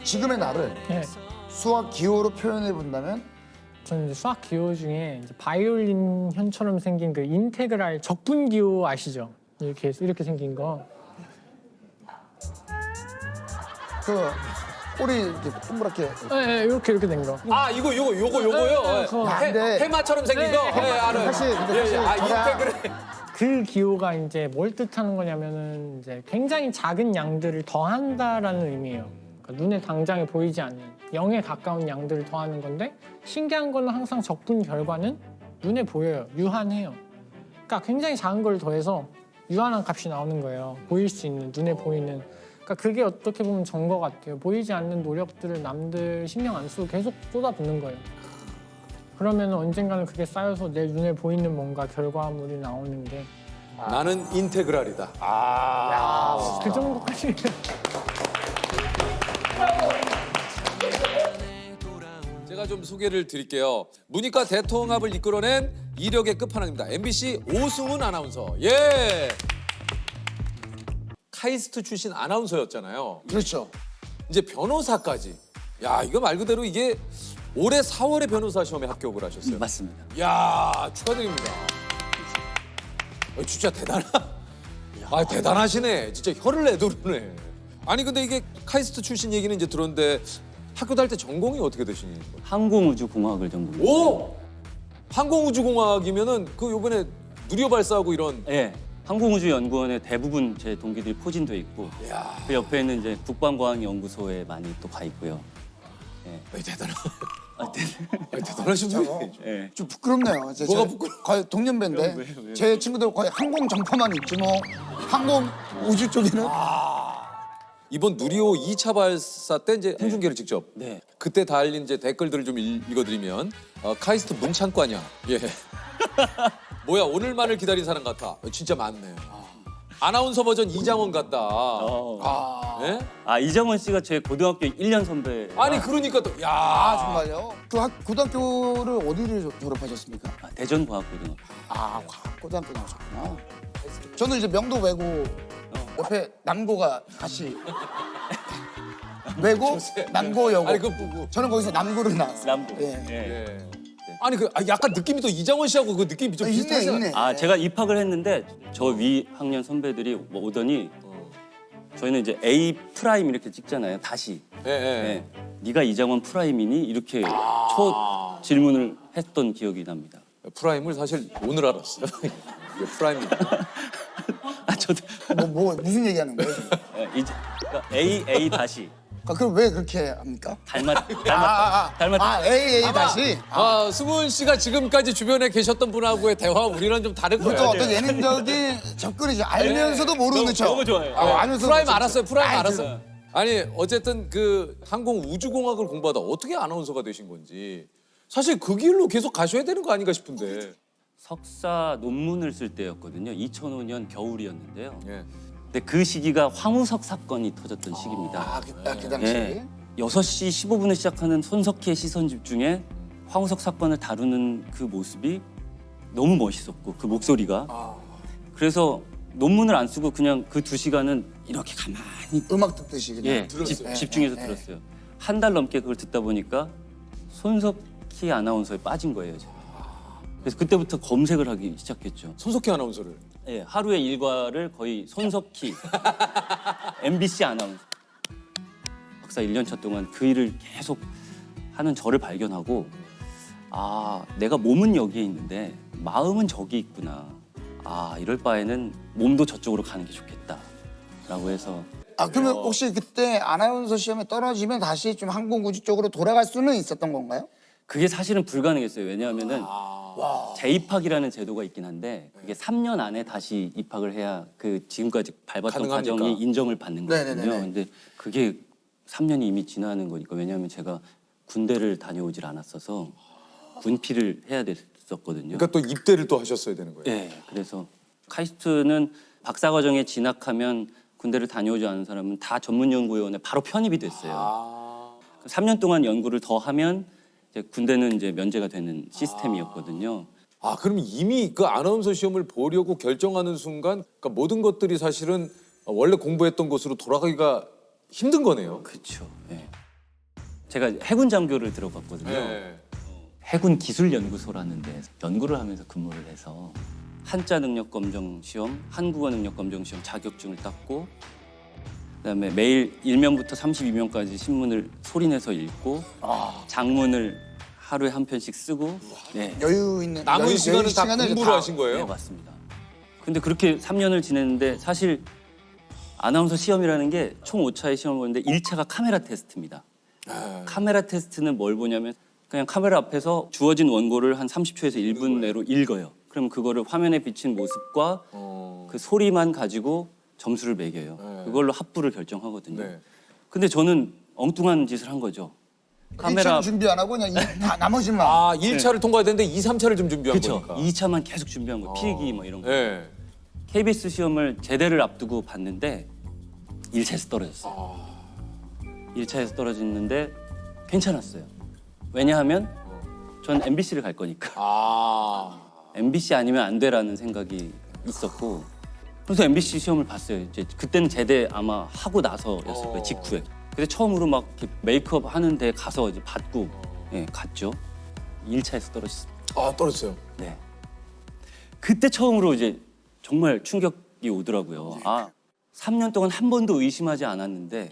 B: 지금의 나를
C: 네.
B: 수학 기호로 표현해 본다면
C: 저는 이제 수학 기호 중에 이제 바이올린 현처럼 생긴 그 인테그랄 적분 기호 아시죠? 이렇게 생긴 거.
B: 그 꼬리 이렇게 동그랗게
C: 네, 이렇게 된 거.
A: 아, 요거요.
C: 그거.
A: 해마처럼 생긴 거. 알아요.
B: 사실
A: 인테그래.
C: 그 기호가 이제 뭘 뜻하는 거냐면은 이제 굉장히 작은 양들을 더한다라는 의미예요. 그러니까 눈에 당장에 보이지 않는 0에 가까운 양들을 더하는 건데 신기한 거는 항상 적분 결과는 눈에 보여요. 유한해요. 그러니까 굉장히 작은 걸 더해서 유한한 값이 나오는 거예요. 보일 수 있는, 눈에 보이는. 그러니까 그게 어떻게 보면 전 것 같아요. 보이지 않는 노력들을 남들 신경 안 쓰고 계속 쏟아붓는 거예요. 그러면 언젠가는 그게 쌓여서 내 눈에 보이는 뭔가 결과물이 나오는 게 그
A: 나는 인테그랄이다.
C: 정도까지.
A: 제가 좀 소개를 드릴게요. 문이과 대통합을 이끌어낸 이력의 끝판왕입니다. MBC 오승훈 아나운서. 예. 카이스트 출신 아나운서였잖아요.
B: 그렇죠.
A: 이제 변호사까지. 야, 이거 말 그대로 이게 올해 4월에 변호사 시험에 합격을 하셨어요.
I: 맞습니다.
A: 야, 축하드립니다. 진짜 대단하시네. 진짜 혀를 내두르네. 아니 근데 이게 카이스트 출신 얘기는 이제 들었는데 학교 다닐 때 전공이 어떻게 되시는 거예요?
I: 항공우주공학을 전공했어요.
A: 오! 항공우주공학이면은 그 요번에 누리호 발사하고 이런.
I: 예. 항공우주연구원에 대부분 제 동기들이 포진돼 있고
A: 야,
I: 그 옆에는 이제 국방과학연구소에 많이 또 가 있고요.
A: 대단하신 분이에요.
I: 예.
B: 좀 부끄럽네요.
A: 뭐가 부끄러워?
B: 거의 동년배인데 제 친구들 거의 항공 정파만 있지 뭐 항공 우주 쪽에는
A: 이번 누리호 2차 발사 때 이제 행중계를 직접.
I: 네.
A: 그때 달린 이제 댓글들을 좀 읽어드리면 카이스트 뭉창과냐. 예. 뭐야 오늘만을 기다린 사람 같아. 진짜 많네. 아나운서 버전 이장원 같다. 예?
I: 이정원 씨가 제 고등학교 1년 선배.
A: 아니 그러니까 또 야.
B: 정말요? 그 고등학교를 어디를 졸업하셨습니까?
I: 대전과학고등학교.
B: 고등학교 나오셨구나. 저는 이제 명도 외고 옆에 남고가 같이 외고 남고여고.
A: 아니 그
B: 저는 거기서 남고를 나왔어요.
I: 남고.
B: 예.
A: 예. 아니 그 약간 느낌이 또 이장원 씨하고 그 느낌이 좀 비슷하지 않아요?
B: 있네.
I: 제가 입학을 했는데 저 위 학년 선배들이 오더니 저희는 이제 A 프라임 이렇게 찍잖아요. 다시.
A: 예, 예.
I: 네. 네가 이장원 프라임이니 이렇게 초 질문을 했던 기억이 납니다.
A: 프라임을 사실 오늘 알았어요. 이게 프라임입니다.
I: 저도
B: 무슨 얘기하는 거예요? 지금?
I: 그러니까 A 다시
B: 그럼 왜 그렇게 합니까?
I: 닮았.
B: A 다시.
A: 승훈 씨가 지금까지 주변에 계셨던 분하고의 대화 우리랑 좀 다른
B: 또
A: 거예요.
B: 어떤 예능적인 접근이죠. 알면서도 모르는 척.
I: 너무 좋아요.
B: 알면서도
A: 프라임
B: 모르는
A: 알았어요.
B: 척.
A: 프라임 알았어요. 아니 어쨌든 그 항공 우주공학을 공부하다 어떻게 아나운서가 되신 건지 사실 그 길로 계속 가셔야 되는 거 아닌가 싶은데.
I: 석사 논문을 쓸 때였거든요. 2005년 겨울이었는데요.
A: 예.
I: 근데 그 시기가 황우석 사건이 터졌던 시기입니다.
B: 그 당시.
I: 네. 6시 15분에 시작하는 손석희의 시선 집중에 황우석 사건을 다루는 그 모습이 너무 멋있었고 그 목소리가 그래서 논문을 안 쓰고 그냥 그 2시간은 이렇게 가만히
B: 음악 듣듯이 그냥.
I: 집중해서 들었어요. 한 달 넘게 그걸 듣다 보니까 손석희 아나운서에 빠진 거예요. 제가. 그래서 그때부터 검색을 하기 시작했죠.
A: 손석희 아나운서를.
I: 예, 하루의 일과를 거의 손석희 MBC 아나운서 박사 1년차 동안 그 일을 계속 하는 저를 발견하고 내가 몸은 여기에 있는데 마음은 저기 있구나. 이럴 바에는 몸도 저쪽으로 가는 게 좋겠다라고 해서
B: 그러면 혹시 그때 아나운서 시험에 떨어지면 다시 좀 항공우주 쪽으로 돌아갈 수는 있었던 건가요?
I: 그게 사실은 불가능했어요. 왜냐하면은 재입학이라는 제도가 있긴 한데 그게 3년 안에 다시 입학을 해야 그 지금까지 밟았던
A: 가능합니까?
I: 과정이 인정을 받는 거거든요.
B: 네네네네.
I: 근데 그게 3년이 이미 지나는 거니까 왜냐하면 제가 군대를 다녀오질 않았어서 군피를 해야 됐었거든요.
A: 그러니까 또 입대를 또 하셨어야 되는 거예요.
I: 네, 그래서 카이스트는 박사 과정에 진학하면 군대를 다녀오지 않은 사람은 다 전문연구위원회 바로 편입이 됐어요. 3년 동안 연구를 더 하면 이제 군대는 이제 면제가 되는 시스템이었거든요.
A: 그럼 이미 그 아나운서 시험을 보려고 결정하는 순간 그러니까 모든 것들이 사실은 원래 공부했던 곳으로 돌아가기가 힘든 거네요.
I: 그렇죠. 예. 제가 해군 장교를 들어갔거든요.
A: 네.
I: 해군 기술연구소라는 데 연구를 하면서 근무를 해서 한자 능력 검정 시험, 한국어 능력 검정 시험 자격증을 땄고 그다음에 매일 1면부터 32면까지 신문을 소리내서 읽고 장문을 하루에 한 편씩 쓰고
B: 여유 있는
A: 남은 시간은 다
B: 시간을
A: 공부를
B: 다-
A: 하신 거예요?
I: 네, 맞습니다. 근데 그렇게 3년을 지냈는데 사실 아나운서 시험이라는 게 총 5차의 시험을 보는데 1차가 카메라 테스트입니다. 카메라 테스트는 뭘 보냐면 그냥 카메라 앞에서 주어진 원고를 한 30초에서 1분 내로 읽어요. 그럼 그거를 화면에 비친 모습과 그 소리만 가지고 점수를 매겨요.
A: 네.
I: 그걸로 합부를 결정하거든요.
A: 네.
I: 근데 저는 엉뚱한 짓을 한 거죠.
B: 카메라
I: 카메라
B: 준비 안 하고 그냥 다 나머지만.
A: 아, 1차를 통과해야 되는데 2, 3차를 좀 준비한
I: 그렇죠.
A: 거니까.
I: 2차만 계속 준비한 거예요. 필기 뭐 이런 거.
A: 네.
I: KBS 시험을 제대를 앞두고 봤는데 1차에서 떨어졌어요. 1차에서 떨어졌는데 괜찮았어요. 왜냐하면 전 MBC를 갈 거니까.
A: 아.
I: MBC 아니면 안 돼라는 생각이 있었고 그래서 MBC 시험을 봤어요. 이제 그때는 제대 아마 하고 나서였을 거예요. 직후에. 근데 처음으로 막 이렇게 메이크업 하는 데 가서 이제 받고 예, 갔죠. 1차에서 떨어졌습니다.
A: 아, 떨어졌어요.
I: 네. 그때 처음으로 이제 정말 충격이 오더라고요. 아, 3년 동안 한 번도 의심하지 않았는데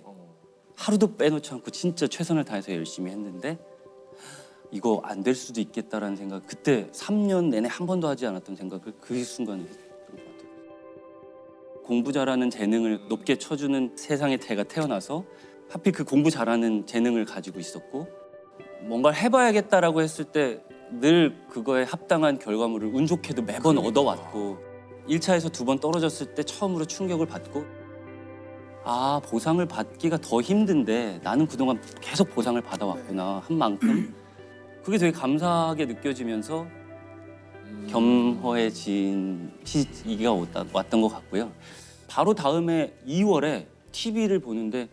I: 하루도 빼놓지 않고 진짜 최선을 다해서 열심히 했는데 이거 안 될 수도 있겠다라는 생각. 그때 3년 내내 한 번도 하지 않았던 생각을 그 순간에 했던 것 같아요. 공부 잘하는 재능을 높게 쳐주는 세상에 제가 태어나서 하필 그 공부 잘하는 재능을 가지고 있었고 뭔가를 해봐야겠다라고 했을 때 늘 그거에 합당한 결과물을 운 좋게도 매번 얻어왔고 1차에서 2번 떨어졌을 때 처음으로 충격을 받고 아, 보상을 받기가 더 힘든데 나는 그동안 계속 보상을 받아왔구나 한 만큼 그게 되게 감사하게 느껴지면서 겸허해진 시기가 왔던 것 같고요. 바로 다음에 2월에 TV를 보는데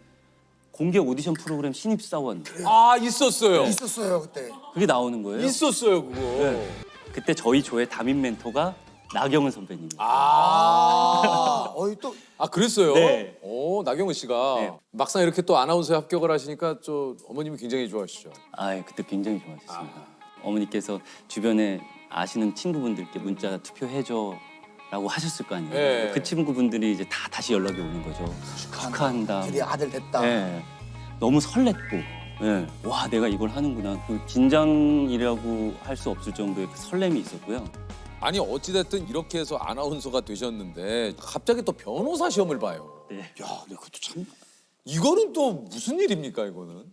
I: 공개 오디션 프로그램 신입사원
A: 아, 있었어요.
B: 있었어요 그때.
I: 그게 나오는 거예요.
A: 있었어요, 그거.
I: 네. 그때 저희 조의 담임 멘토가 나경은 선배님이에요.
B: 어이 또
A: 아, 그랬어요?
I: 네.
A: 오, 나경은 씨가
I: 네.
A: 막상 이렇게 또 아나운서에 합격을 하시니까 저 어머님이 굉장히 좋아하시죠.
I: 아, 그때 굉장히 좋아하셨습니다. 어머니께서 주변에 아시는 친구분들께 문자 투표해줘라고 하셨을 거 아니에요.
A: 네.
I: 그 친구분들이 이제 다 다시 연락이 오는 거죠. 축하한다.
B: 드디어 아들 됐다.
I: 네. 너무 설렜고, 네. 와, 내가 이걸 하는구나. 그 긴장이라고 할 수 없을 정도의 그 설렘이 있었고요.
A: 아니, 어찌됐든 이렇게 해서 아나운서가 되셨는데 갑자기 또 변호사 시험을 봐요.
I: 네.
A: 야, 근데 그것도 참 이거는 또 무슨 일입니까, 이거는?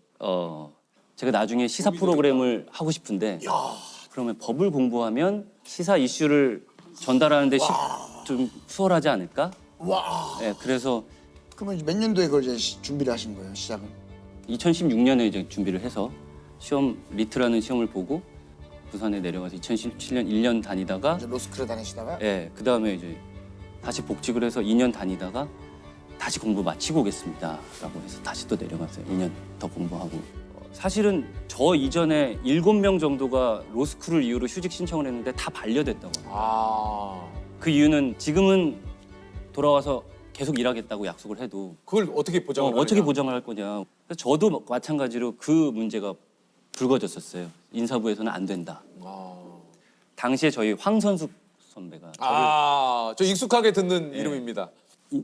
I: 제가 나중에 시사 프로그램을 하고 싶은데 그러면 법을 공부하면 시사 이슈를 전달하는데 좀 수월하지 않을까?
B: 와.
I: 네, 그래서
B: 그러면 이제 몇 년도에 그걸 이제 준비를 하신 거예요 시작은?
I: 2016년에 이제 준비를 해서 시험 리트라는 시험을 보고 부산에 내려가서 2017년 1년 다니다가
B: 이제 로스쿨에 다니시다가
I: 예, 그다음에 이제 다시 복직을 해서 2년 다니다가 다시 공부 마치고 오겠습니다라고 해서 다시 또 내려갔어요. 2년 더 공부하고. 사실은 저 이전에 7명 정도가 로스쿨을 이유로 휴직 신청을 했는데 다 반려됐다고 합니다.
A: 아,
I: 그 이유는 지금은 돌아와서 계속 일하겠다고 약속을 해도
A: 그걸 어떻게 보장을
I: 어떻게
A: 하느냐?
I: 보장을 할 거냐. 그래서 저도 마찬가지로 그 문제가 불거졌었어요. 인사부에서는 안 된다.
A: 아,
I: 당시에 저희 황선숙 선배가
A: 저 익숙하게 듣는 이름입니다.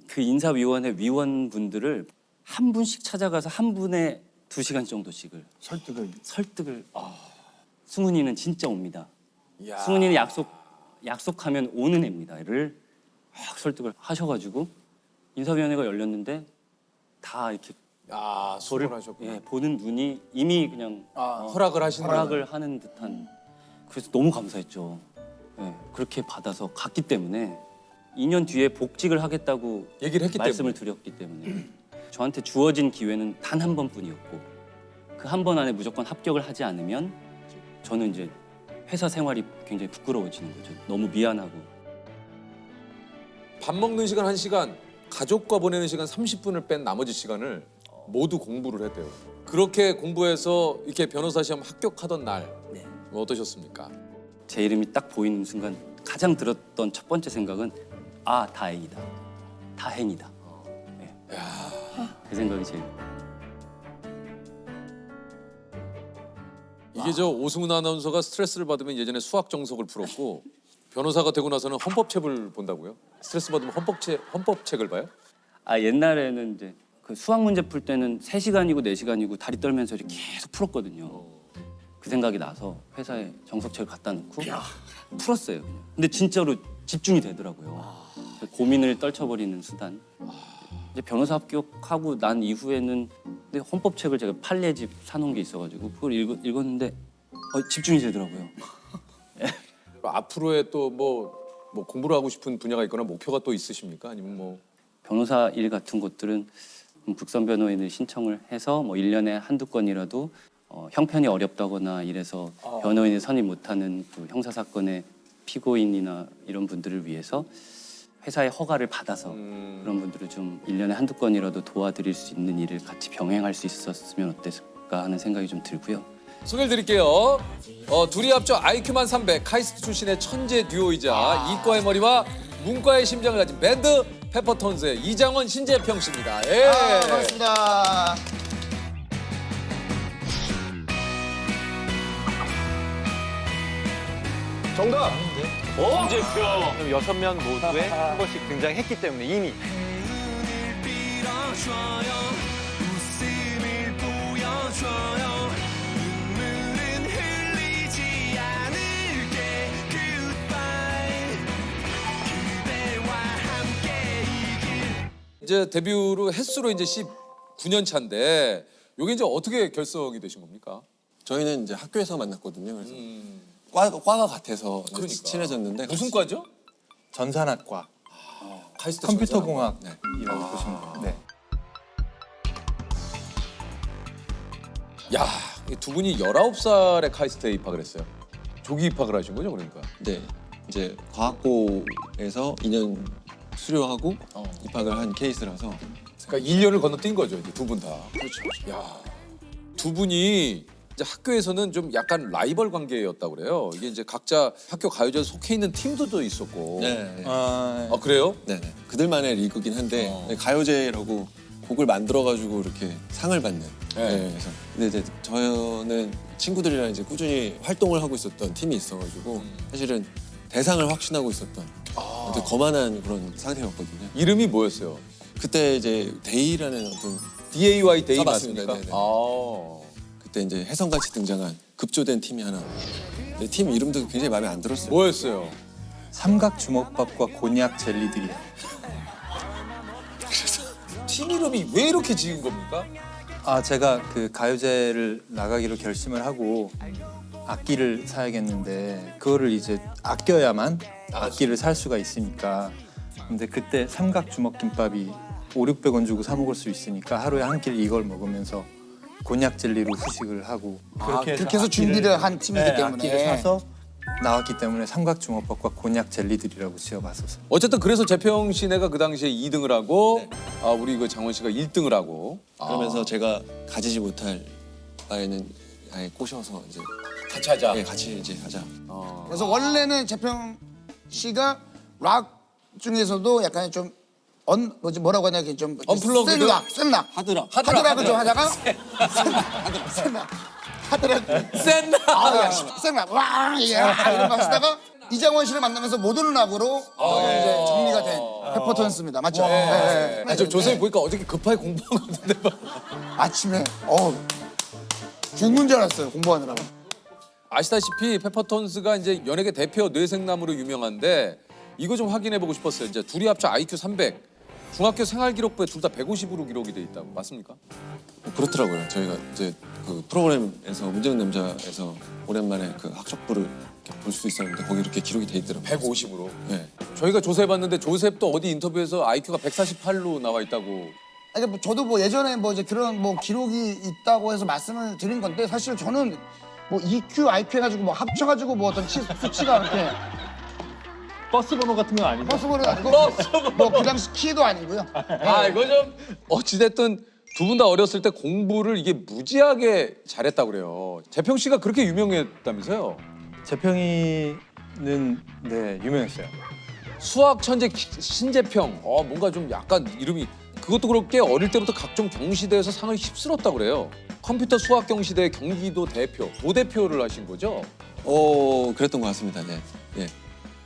I: 그 인사위원회 위원분들을 한 분씩 찾아가서 한 분에 2시간 정도씩을 설득을 승훈이는 진짜 옵니다.
A: 이야.
I: 승훈이는 약속하면 오는 애입니다.를 막 설득을 하셔가지고 인사위원회가 열렸는데 다 이렇게
A: 아,
I: 저를
A: 수고를 하셨구나.
I: 예, 보는 눈이 이미 그냥
A: 허락을 하신
I: 허락을 하는 듯한. 그래서 너무 감사했죠. 예, 그렇게 받아서 갔기 때문에 2년 뒤에 복직을 하겠다고
A: 얘기를 했기
I: 말씀을
A: 때문에.
I: 드렸기 때문에 저한테 주어진 기회는 단 한 번뿐이었고 그 한 번 안에 무조건 합격을 하지 않으면 저는 이제 회사 생활이 굉장히 부끄러워지는 거죠. 너무 미안하고.
A: 밥 먹는 시간 1시간, 가족과 보내는 시간 30분을 뺀 나머지 시간을 모두 공부를 했대요. 그렇게 공부해서 이렇게 변호사 시험 합격하던 날
I: 네.
A: 어떠셨습니까?
I: 제 이름이 딱 보이는 순간 가장 들었던 첫 번째 생각은 아, 다행이다. 다행이다. 네. 그 생각이 제일.
A: 이게 저 오승훈 아나운서가 스트레스를 받으면 예전에 수학 정석을 풀었고 변호사가 되고 나서는 헌법책을 본다고요? 스트레스 받으면 헌법책을 봐요?
I: 아, 옛날에는 이제 그 수학 문제 풀 때는 3시간이고 4시간이고 다리 떨면서 이렇게 계속 풀었거든요. 그 생각이 나서 회사에 정석책을 갖다 놓고 풀었어요. 그냥. 근데 진짜로 집중이 되더라고요. 고민을 떨쳐버리는 수단. 이제 변호사 합격하고 난 이후에는 근데 헌법책을 제가 판례집 사놓은 게 있어가지고 그걸 읽었는데 집중이 되더라고요.
A: 앞으로의 또 뭐 공부를 하고 싶은 분야가 있거나 목표가 또 있으십니까? 아니면 뭐
I: 변호사 일 같은 것들은 국선 변호인을 신청을 해서 뭐 1년에 한두 건이라도 형편이 어렵다거나 이래서 변호인을 선임 못하는 그 형사 사건의 피고인이나 이런 분들을 위해서 회사의 허가를 받아서 그런 분들을 좀 1년에 한두 건이라도 도와드릴 수 있는 일을 같이 병행할 수 있었으면 어땠을까 하는 생각이 좀 들고요.
A: 소개를 드릴게요. 둘이 합쳐 IQ만 300 카이스트 출신의 천재 듀오이자 이과의 머리와 문과의 심장을 가진 밴드 페퍼톤스의 이장원, 신재평 씨입니다. 예.
B: 반갑습니다.
A: 정답.
E: 그럼 6명 모두에 한 번씩 등장했기 때문에 이미
A: 이제 데뷔로 횟수로 이제 19년 차인데 이게 이제 어떻게 결성이 되신 겁니까?
J: 저희는 이제 학교에서 만났거든요. 그래서 과가 같아서 이제
A: 그러니까.
J: 친해졌는데
A: 무슨 과죠?
K: 전산학과,
A: 카이스트
K: 컴퓨터공학이라고
J: 네.
K: 보시면 돼요. 네.
A: 야, 이 두 분이 19살에 카이스트에 입학을 했어요. 조기 입학을 하신 거죠, 그러니까?
J: 네, 이제 과학고에서 2년 수료하고 입학을 한 케이스라서
A: 그러니까 1년을 건너뛴 거죠, 이제 두 분 다. 그렇죠. 야, 두 분이 이제 학교에서는 좀 약간 라이벌 관계였다고 그래요. 이게 이제 각자 학교 가요제에 속해 있는 팀도 있었고.
J: 네.
A: 아, 그래요?
J: 네, 그들만의 리그긴 한데 가요제라고 곡을 만들어가지고 이렇게 상을 받는.
A: 네.
J: 네, 그래서 근데 이제 저는 친구들이랑 이제 꾸준히 활동을 하고 있었던 팀이 있어가지고 사실은 대상을 확신하고 있었던 되게 거만한 그런 상태였거든요.
A: 이름이 뭐였어요?
J: 그때 이제 데이라는 어떤
A: DAY 데이
J: 맞습니다.
A: 맞습니까?
J: 네네.
A: 아.
J: 그때 이제 혜성같이 등장한 급조된 팀이 하나. 근데 팀 이름도 굉장히 마음에 안 들었어요.
A: 뭐였어요?
K: 삼각 주먹밥과 곤약 젤리들이요.
A: 팀 이름이 왜 이렇게 지은 겁니까?
K: 아, 제가 그 가요제를 나가기로 결심을 하고 악기를 사야겠는데 그거를 이제 아껴야만 악기를 살 수가 있으니까. 근데 그때 삼각 주먹김밥이 500~600원 주고 사 먹을 수 있으니까 하루에 한 끼를 이걸 먹으면서 곤약 젤리로 후식을 하고
B: 그렇게 해서 준비를 한 팀이기
K: 네,
B: 때문에.
K: 악기를 사서 나왔기 때문에 삼각 주먹밥과 곤약 젤리들이라고 지어봤었어요.
A: 어쨌든 그래서 재평 씨네가 그 당시에 2등을 하고 아, 우리 그 장원 씨가 1등을 하고
J: 그러면서 제가 가지지 못할 바에는 아예 꼬셔서 이제
A: 같이 하자.
J: 네, 같이 이제 하자.
B: 그래서 원래는 재평 씨가 락 중에서도 약간 좀 뭐라고 하냐 좀
A: 언플러그드?
B: 센락 하드락을 좀 하다가 센락 하드락 센락 와 이런 거 하시다가 이장원 씨를 만나면서 모던 락으로 이제 정리가 된 페퍼톤스입니다. 맞죠? 네.
A: 아, 저 조선이 보니까 어저께 급하게 공부한 것 같은데 막.
B: 아침에 죽는 줄 알았어요 공부하느라고.
A: 아시다시피 페퍼톤스가 이제 연예계 대표 뇌생남으로 유명한데 이거 좀 확인해 보고 싶었어요. 이제 둘이 합쳐 IQ 300. 중학교 생활기록부에 둘 다 150으로 기록이 돼 있다고. 맞습니까?
J: 그렇더라고요. 저희가 이제 그 프로그램에서 문제는 남자에서 오랜만에 그 학적부를 볼 수 있었는데 거기 이렇게 기록이 돼 있더라고요.
A: 150으로.
J: 네.
A: 저희가 조셉봤는데 조셉도 어디 인터뷰에서 IQ가 148로 나와 있다고.
B: 아니, 뭐 저도 뭐 예전에 뭐 이제 그런 뭐 기록이 있다고 해서 말씀을 드린 건데 사실 저는 뭐 EQ, IQ 해가지고 뭐 합쳐가지고 뭐 어떤 수치가 이렇게
E: 버스 번호 같은 건 아니죠?
B: 버스번호 아니고 뭐 그 당시 키도 아니고요.
A: 아, 이거 좀 어찌됐든 두 분 다 어렸을 때 공부를 이게 무지하게 잘했다고 그래요. 재평 씨가 그렇게 유명했다면서요?
K: 재평이는 네 유명했어요.
A: 수학 천재 신재평. 뭔가 좀 약간 이름이 그것도 그렇게 어릴 때부터 각종 경시대에서 상을 휩쓸었다고 그래요. 컴퓨터 수학 경시대 경기도 대표, 도대표를 하신 거죠?
J: 그랬던 것 같습니다. 네. 예.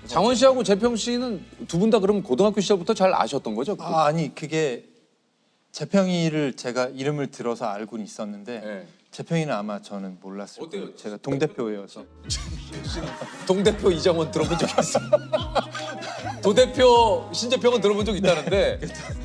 A: 장원 씨하고 재평 씨는 두 분 다 그럼 고등학교 시절부터 잘 아셨던 거죠?
K: 아, 아니 그게 재평이를 제가 이름을 들어서 알고는 있었는데
A: 네.
K: 재평이는 아마 저는 몰랐어요.
A: 어때요?
K: 제가 동대표여서.
A: 동대표 이장원 들어본 적 있어? 도대표 신재평은 들어본 적 있다는데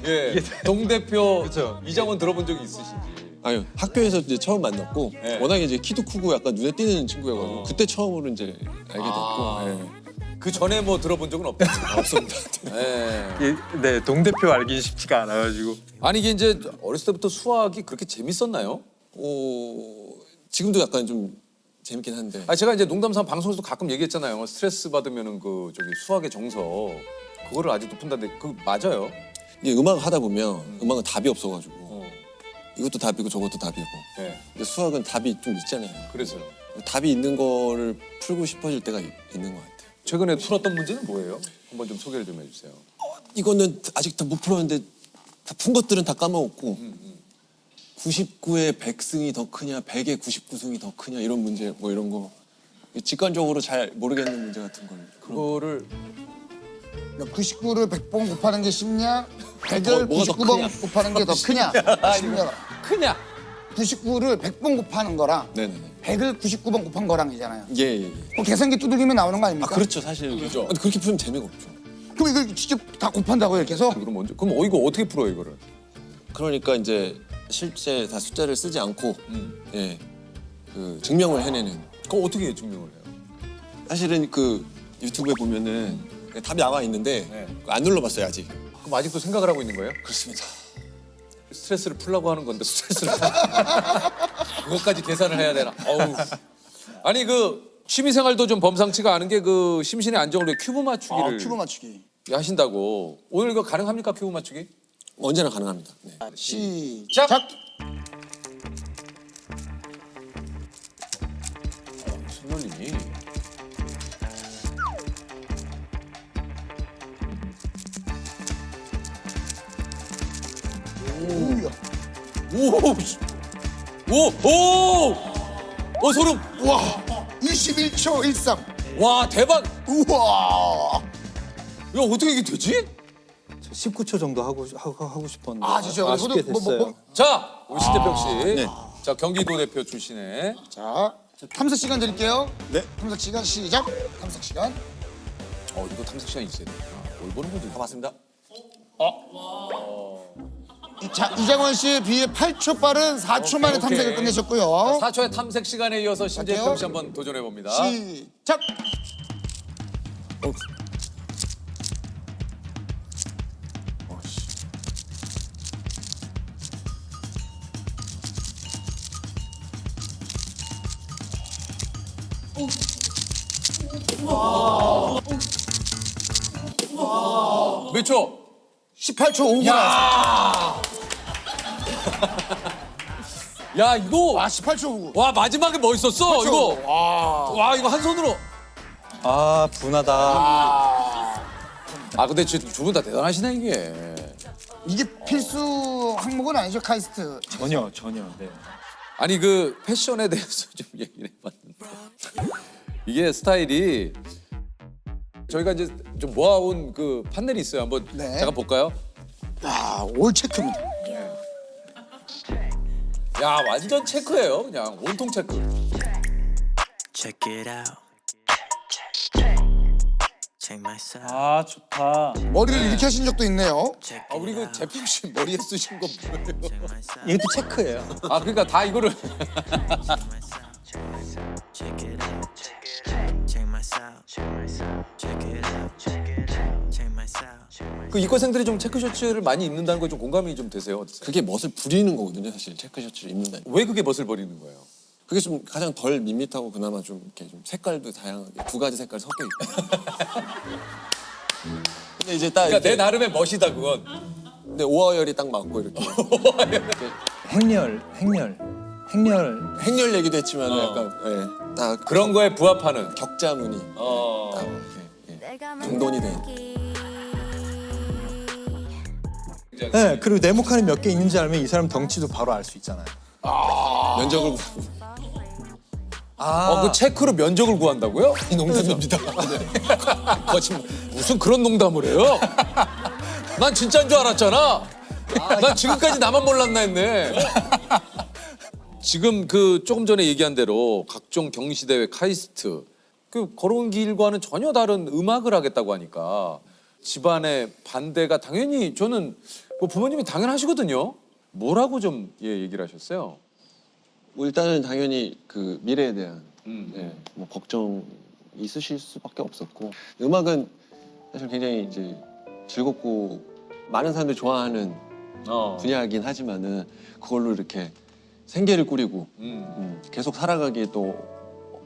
A: 예, 동대표
K: 그쵸.
A: 이장원 들어본 적이 있으신지.
J: 아유 학교에서 이제 처음 만났고
A: 네.
J: 워낙에 이제 키도 크고 약간 눈에 띄는 친구여가지고 그때 처음으로 이제 알게 됐고. 네.
A: 그 전에 뭐 들어본 적은 없습니다. 네.
K: 네, 동대표 알기 쉽지가 않아가지고.
A: 아니 이게 이제 어렸을 때부터 수학이 그렇게 재밌었나요?
J: 지금도 약간 좀 재밌긴 한데.
A: 아 제가 이제 농담삼아 방송에서도 가끔 얘기했잖아요. 스트레스 받으면은 그 저기 수학의 정서 그거를 아주 높은다는데 그 맞아요?
J: 이게 음악 하다 보면 음악은 답이 없어가지고 이것도 답이고 저것도 답이고.
A: 네.
J: 근데 수학은 답이 좀 있잖아요.
A: 그래서요.
J: 답이 있는 거를 풀고 싶어질 때가 있는 것 같아요.
A: 최근에 풀었던 문제는 뭐예요? 한번 좀 소개를 좀 해주세요.
J: 이거는 아직 다 못 풀었는데 다 푼 것들은 다 까먹었고 99의 100승이 더 크냐 100의 99승이 더 크냐 이런 문제 뭐 이런 거 직관적으로 잘 모르겠는 문제 같은 걸
A: 그거를
B: 99를 100번 곱하는 게 쉽냐? 100을
J: 뭐가 더
B: 99번 곱하는 게 더 크냐? 쉽냐?
A: 크냐?
B: 99를 100번 곱하는 거랑
J: 네네네.
B: 100을 99번 곱한 거랑이잖아요.
J: 예.
B: 그 계산기 두들기면 나오는 거 아닙니까?
J: 그렇죠 사실.
A: 그렇죠.
J: 아니, 그렇게 풀면 재미가 없죠.
B: 그럼 이걸 직접 다 곱한다고요, 계속?
A: 그럼 이거 어떻게 풀어요 이거를?
J: 그러니까 이제 실제 다 숫자를 쓰지 않고 예, 그 증명을 해내는.
A: 그거 어떻게 증명을 해요?
J: 사실은 그 유튜브에 보면은 답이 나와 있는데 안 눌러봤어요 아직.
A: 그럼 아직도 생각을 하고 있는 거예요?
J: 그렇습니다.
A: 스트레스를 풀려고 하는 건데 스트레스를 그것까지 계산을 해야 되나? 어우. 아니 그 취미생활도 좀 범상치가 않은 게 그 심신의 안정을 위해 큐브 맞추기를
B: 큐브 맞추기.
A: 하신다고. 오늘 이거 가능합니까 큐브 맞추기?
J: 언제나 가능합니다. 네.
B: 시작!
A: 손놀림이. 오 소름.
B: 와, 21초 13.
A: 와 대박.
B: 우와.
A: 야 어떻게 이게 되지?
K: 19초 정도 하고 싶었는데.
B: 아, 진짜.
K: 아쉽게 됐어요.
A: 자 우리 신대평 씨. 자 경기도 대표 출신의.
B: 자, 탐색 시간 드릴게요.
J: 네.
B: 탐색 시간 시작. 탐색 시간.
A: 이거 탐색 시간 있어야 돼. 뭘 보는 거지?
J: 다 봤습니다.
B: 자, 이장원 씨에 비해 8초 빠른 4초 만에 탐색을 끝내셨고요.
A: 4초의 탐색 시간에 이어서 신재평 씨 한번 도전해 봅니다.
B: 시작.
A: 몇 초?
B: 18초 5분 나왔습니다.
A: 야 이거
B: 와, 18초 5분.
A: 와 마지막에 멋있었어 이거. 와 이거 한 손으로.
K: 아, 분하다.
A: 아 근데 두 분 다 대단하시네 이게.
B: 이게 필수 항목은 아니죠, 카이스트.
K: 전혀. 네.
A: 아니 그 패션에 대해서 좀 얘기를 해봤는데 이게 스타일이 저희가 이제 좀 모아온 그 판넬이 있어요. 한번
B: 네.
A: 잠깐 볼까요?
B: 야, 올 체크입니다.
A: 야 완전 체크예요. 그냥 온통 체크.
G: Check it out. Check my sound.
K: 아, 좋다.
B: 머리를 이렇게 하신 적도 있네요.
G: Check
A: 아 우리 그 재평 씨 머리에 쓰신 거 뭐예요?
G: check my sound.
K: 이것도 체크예요.
A: 아 그러니까 다 이거를
G: Check it out. Check my sound. Check my sound. Check it out. Check it out. Check my sound.
A: 그 이과생들이 좀 체크 셔츠를 많이 입는다는 거 좀 공감이 좀 되세요? 어떠세요?
J: 그게 멋을 부리는 거거든요 사실 체크 셔츠를 입는다.
A: 왜 그게 멋을 버리는 거예요?
J: 그게 좀 가장 덜 밋밋하고 그나마 좀 이렇게 좀 색깔도 다양하게 두 가지 색깔 섞여 있고. 근데 이제 딱
A: 그러니까 내
J: 이렇게
A: 나름의 멋이다 그건.
J: 근데 오하열이 딱 맞고 이렇게
K: 행렬.
J: 행렬 얘기도 했지만 약간 예, 딱
A: 그런 거에 부합하는.
J: 격자무늬 딱 이렇게 정돈이 돼.
K: 네, 그리고 네모칸이 몇 개 있는지 알면 이 사람 덩치도 바로 알 수 있잖아요.
J: 면적을
A: 그 체크로 면적을 구한다고요?
J: 농담입니다.
A: 거짓말. 무슨 그런 농담을 해요? 난 진짜인 줄 알았잖아. 난 지금까지 나만 몰랐나 했네. 지금 그 조금 전에 얘기한 대로 각종 경시대회 카이스트 그 걸어온 길과는 전혀 다른 음악을 하겠다고 하니까 집안의 반대가 당연히 저는 뭐 부모님이 당연하시거든요. 뭐라고 좀 얘기를 하셨어요?
J: 뭐 일단은 당연히 그 미래에 대한 예, 뭐 걱정도 있으실 수밖에 없었고 음악은 사실 굉장히 이제 즐겁고 많은 사람들이 좋아하는 분야이긴 하지만은 그걸로 이렇게 생계를 꾸리고 계속 살아가기에 또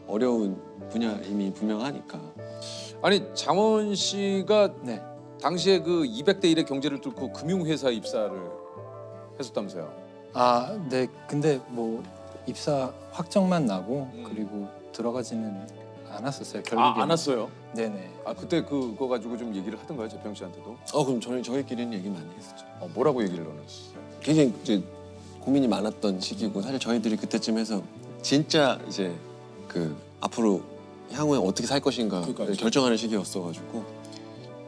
J: 어려운 분야임이 분명하니까.
A: 아니 장원 씨가
K: 네.
A: 당시에 그 200대 1의 경제를 뚫고 금융회사 입사를 했었다면서요?
K: 아, 네. 근데 뭐 입사 확정만 나고 그리고 들어가지는 않았었어요. 결국에.
A: 안 왔어요?
K: 네네.
A: 아 그때 그거 가지고 좀 얘기를 하던가요, 재평 씨한테도?
J: 그럼 저희끼리는 얘기 많이 했었죠.
A: 뭐라고 얘기를 나눴어요?
J: 굉장히 이제 고민이 많았던 시기고 사실 저희들이 그때쯤 해서 진짜 이제 그 앞으로 향후에 어떻게 살 것인가를 결정하는 시기였어가지고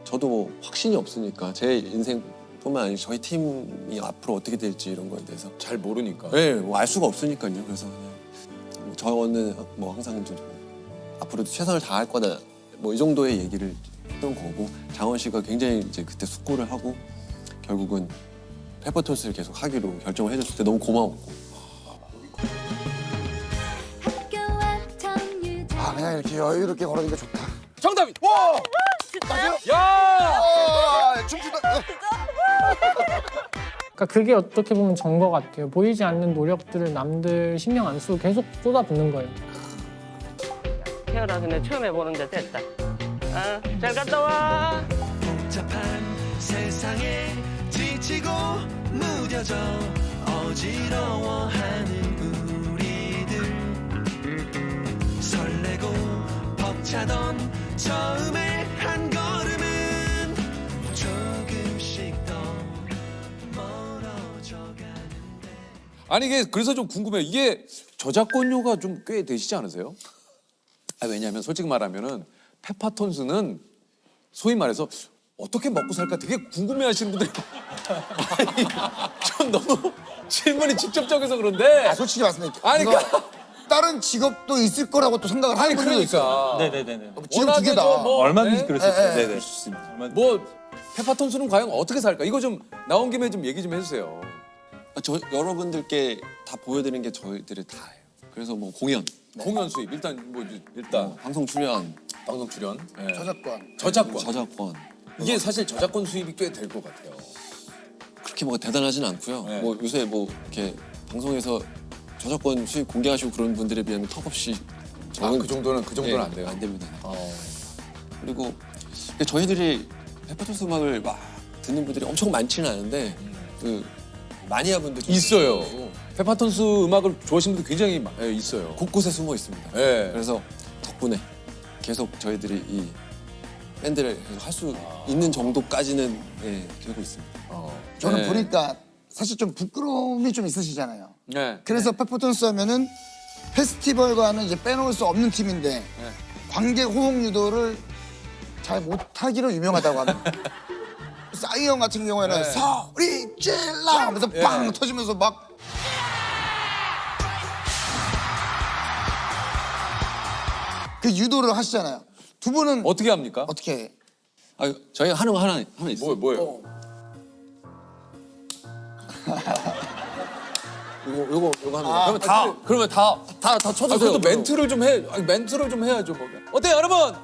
J: 저도 뭐 확신이 없으니까 제 인생뿐만 아니라 저희 팀이 앞으로 어떻게 될지 이런 거에 대해서
A: 잘 모르니까.
J: 네, 뭐 알 수가 없으니까요. 그래서 그냥 저는 뭐 항상 좀 앞으로도 최선을 다할 거다 뭐 이 정도의 얘기를 했던 거고 장원 씨가 굉장히 이제 그때 숙고를 하고 결국은 페퍼톤스를 계속 하기로 결정을 해줬을 때 너무 고마웠고.
B: 그냥 이렇게 여유롭게 걸으니까 좋다.
A: 정답이.
B: 와!
A: 맞아요? 야!
B: 춤추다.
C: 그러니까 그게 어떻게 보면 전 것 같아요. 보이지 않는 노력들을 남들 신경 안 쓰고 계속 쏟아붓는 거예요.
L: 태어나서 내 처음 해보는데 됐다. 잘 갔다 와.
G: 복잡한 세상에 지치고 무뎌져 어지러워하는 우리들 설레고 벅차던 처음의 한 걸음은 조금씩 더 멀어져가는데.
A: 아니 이게 그래서 좀 궁금해요. 이게 저작권료가 좀 꽤 되시지 않으세요? 왜냐하면 솔직히 말하면은 페퍼톤스는 소위 말해서 어떻게 먹고 살까 되게 궁금해하시는 분들이 아니, 좀 너무 질문이 직접적이어서 그런데.
B: 솔직히 말씀드릴게요.
A: 아니 그러니까
B: 다른 직업도 있을 거라고 또 생각을 하는 분들이 있어요.
K: 네네네네.
B: 지금 두 개다.
K: 얼마든지 그럴 수 있어요.
B: 네.
K: 네네.
A: 뭐 페퍼톤스는 과연 어떻게 살까? 이거 좀 나온 김에 좀 얘기 좀 해주세요.
J: 저 여러분들께 다 보여드리는 게 저희들이 다예요. 그래서 뭐 공연,
A: 공연 수입 일단 뭐 일단
J: 방송 출연,
A: 네.
B: 저작권.
A: 이게 사실 저작권 수입이 꽤 될 것 같아요.
J: 그렇게 뭐 대단하진 않고요.
A: 네.
J: 뭐 요새 뭐 이렇게 방송에서 저작권 수입 공개하시고 그런 분들에 비하면 턱없이
A: 그 정도는 안 돼요.
J: 안 됩니다. 그리고 저희들이 페퍼톤스 음악을 막 듣는 분들이 엄청 많지는 않은데 그 마니아 분들이
A: 있어요. 페퍼톤스 음악을 좋아하시는 분들 굉장히 있어요.
J: 곳곳에 숨어 있습니다.
A: 네.
J: 그래서 덕분에 계속 저희들이 이 밴드를 계속 할 수 있는 정도까지는 되고 있습니다.
B: 저는
A: 네.
B: 보니까 사실 좀 부끄러움이 좀 있으시잖아요.
A: 네.
B: 그래서 페퍼톤스 하면은 페스티벌과는 이제 빼놓을 수 없는 팀인데 관객 호응 유도를 잘 못하기로 유명하다고 합니다. 싸이 형 같은 경우에는 소리 질러 하면서 빵 터지면서 막 그 유도를 하시잖아요. 두 분은
A: 어떻게 합니까?
B: 어떻게 해?
J: 저희가 하는 거 하나 있어요.
A: 뭐예요?
J: 요거 하는 거. 그러면 다 쳐주세요.
A: 그것도 멘트를 좀 해. 멘트를 좀 해야죠. 뭐. 어때요, 여러분?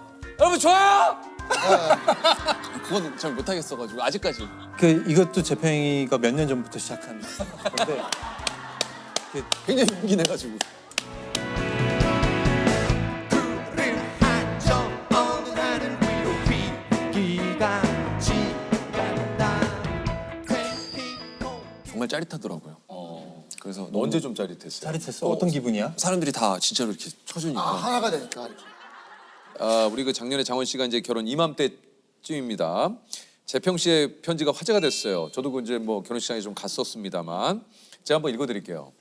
A: 여러분 좋아요?
J: 그건 잘 못하겠어가지고 아직까지.
K: 이것도 재평이가 몇 년 전부터 시작한 건데
J: 굉장히 용기 내가지고. 정말 짜릿하더라고요. 그래서
A: 언제 좀 짜릿했어요?
K: 짜릿했어? 어떤 기분이야?
J: 사람들이 다 진짜로 이렇게 쳐주니까.
B: 하나가 되니까 이렇게.
A: 우리 그 작년에 장원 씨가 이제 결혼 이맘때쯤입니다. 재평 씨의 편지가 화제가 됐어요. 저도 그 이제 뭐 결혼식장에 좀 갔었습니다만 제가 한번 읽어드릴게요.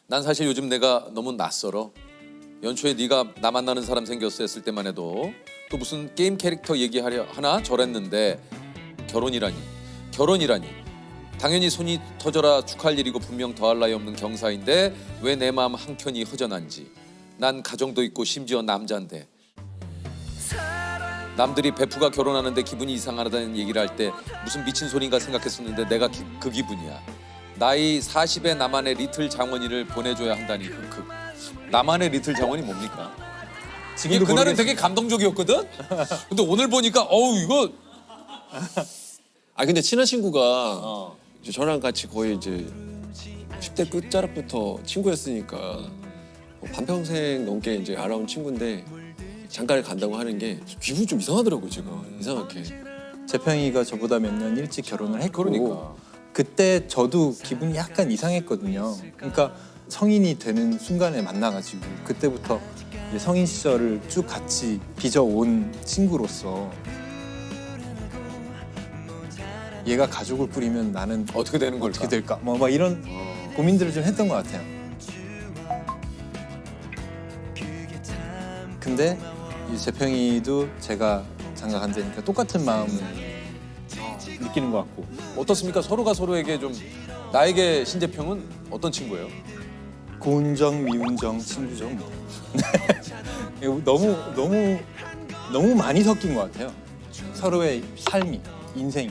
A: 난 사실 요즘 내가 너무 낯설어. 연초에 네가 나 만나는 사람 생겼어 했을 때만 해도 또 무슨 게임 캐릭터 얘기하려 하나 저랬는데 결혼이라니. 당연히 손이 터져라 축하할 일이고 분명 더할 나위 없는 경사인데 왜 내 마음 한켠이 허전한지. 난 가정도 있고 심지어 남자인데. 남들이 베프가 결혼하는데 기분이 이상하다는 얘기를 할 때 무슨 미친 소린가 생각했었는데 내가 그 기분이야. 나이 40에 나만의 리틀 장원이를 보내줘야 한다니 흑흑. 나만의 리틀 장원이 뭡니까? 이게 그날은 되게 감동적이었거든. 근데 오늘 보니까 어우 이거.
J: 아 근데 친한 친구가 이제 저랑 같이 거의 이제 10대 끝자락부터 친구였으니까 뭐 반평생 넘게 이제 알아온 친구인데 장가를 간다고 하는 게 기분이 좀 이상하더라고요, 제가. 이상하게.
K: 재평이가 저보다 몇 년 일찍 결혼을 했고
A: 그러니까.
K: 그때 저도 기분이 약간 이상했거든요. 그러니까 성인이 되는 순간에 만나가지고 그때부터 이제 성인 시절을 쭉 같이 빚어온 친구로서 얘가 가족을 꾸리면 나는
A: 어떻게 되는 걸까?
K: 어떻게 될까? 뭐 막 이런 고민들을 좀 했던 것 같아요. 근데 이 재평이도 제가 장가 간 데니까 똑같은 마음을 느끼는 것 같고.
A: 어떻습니까? 서로가 서로에게 좀 나에게 신재평은 어떤 친구예요?
K: 고운정, 미운정 친구죠. 뭐. 너무 많이 섞인 것 같아요. 서로의 삶이, 인생이.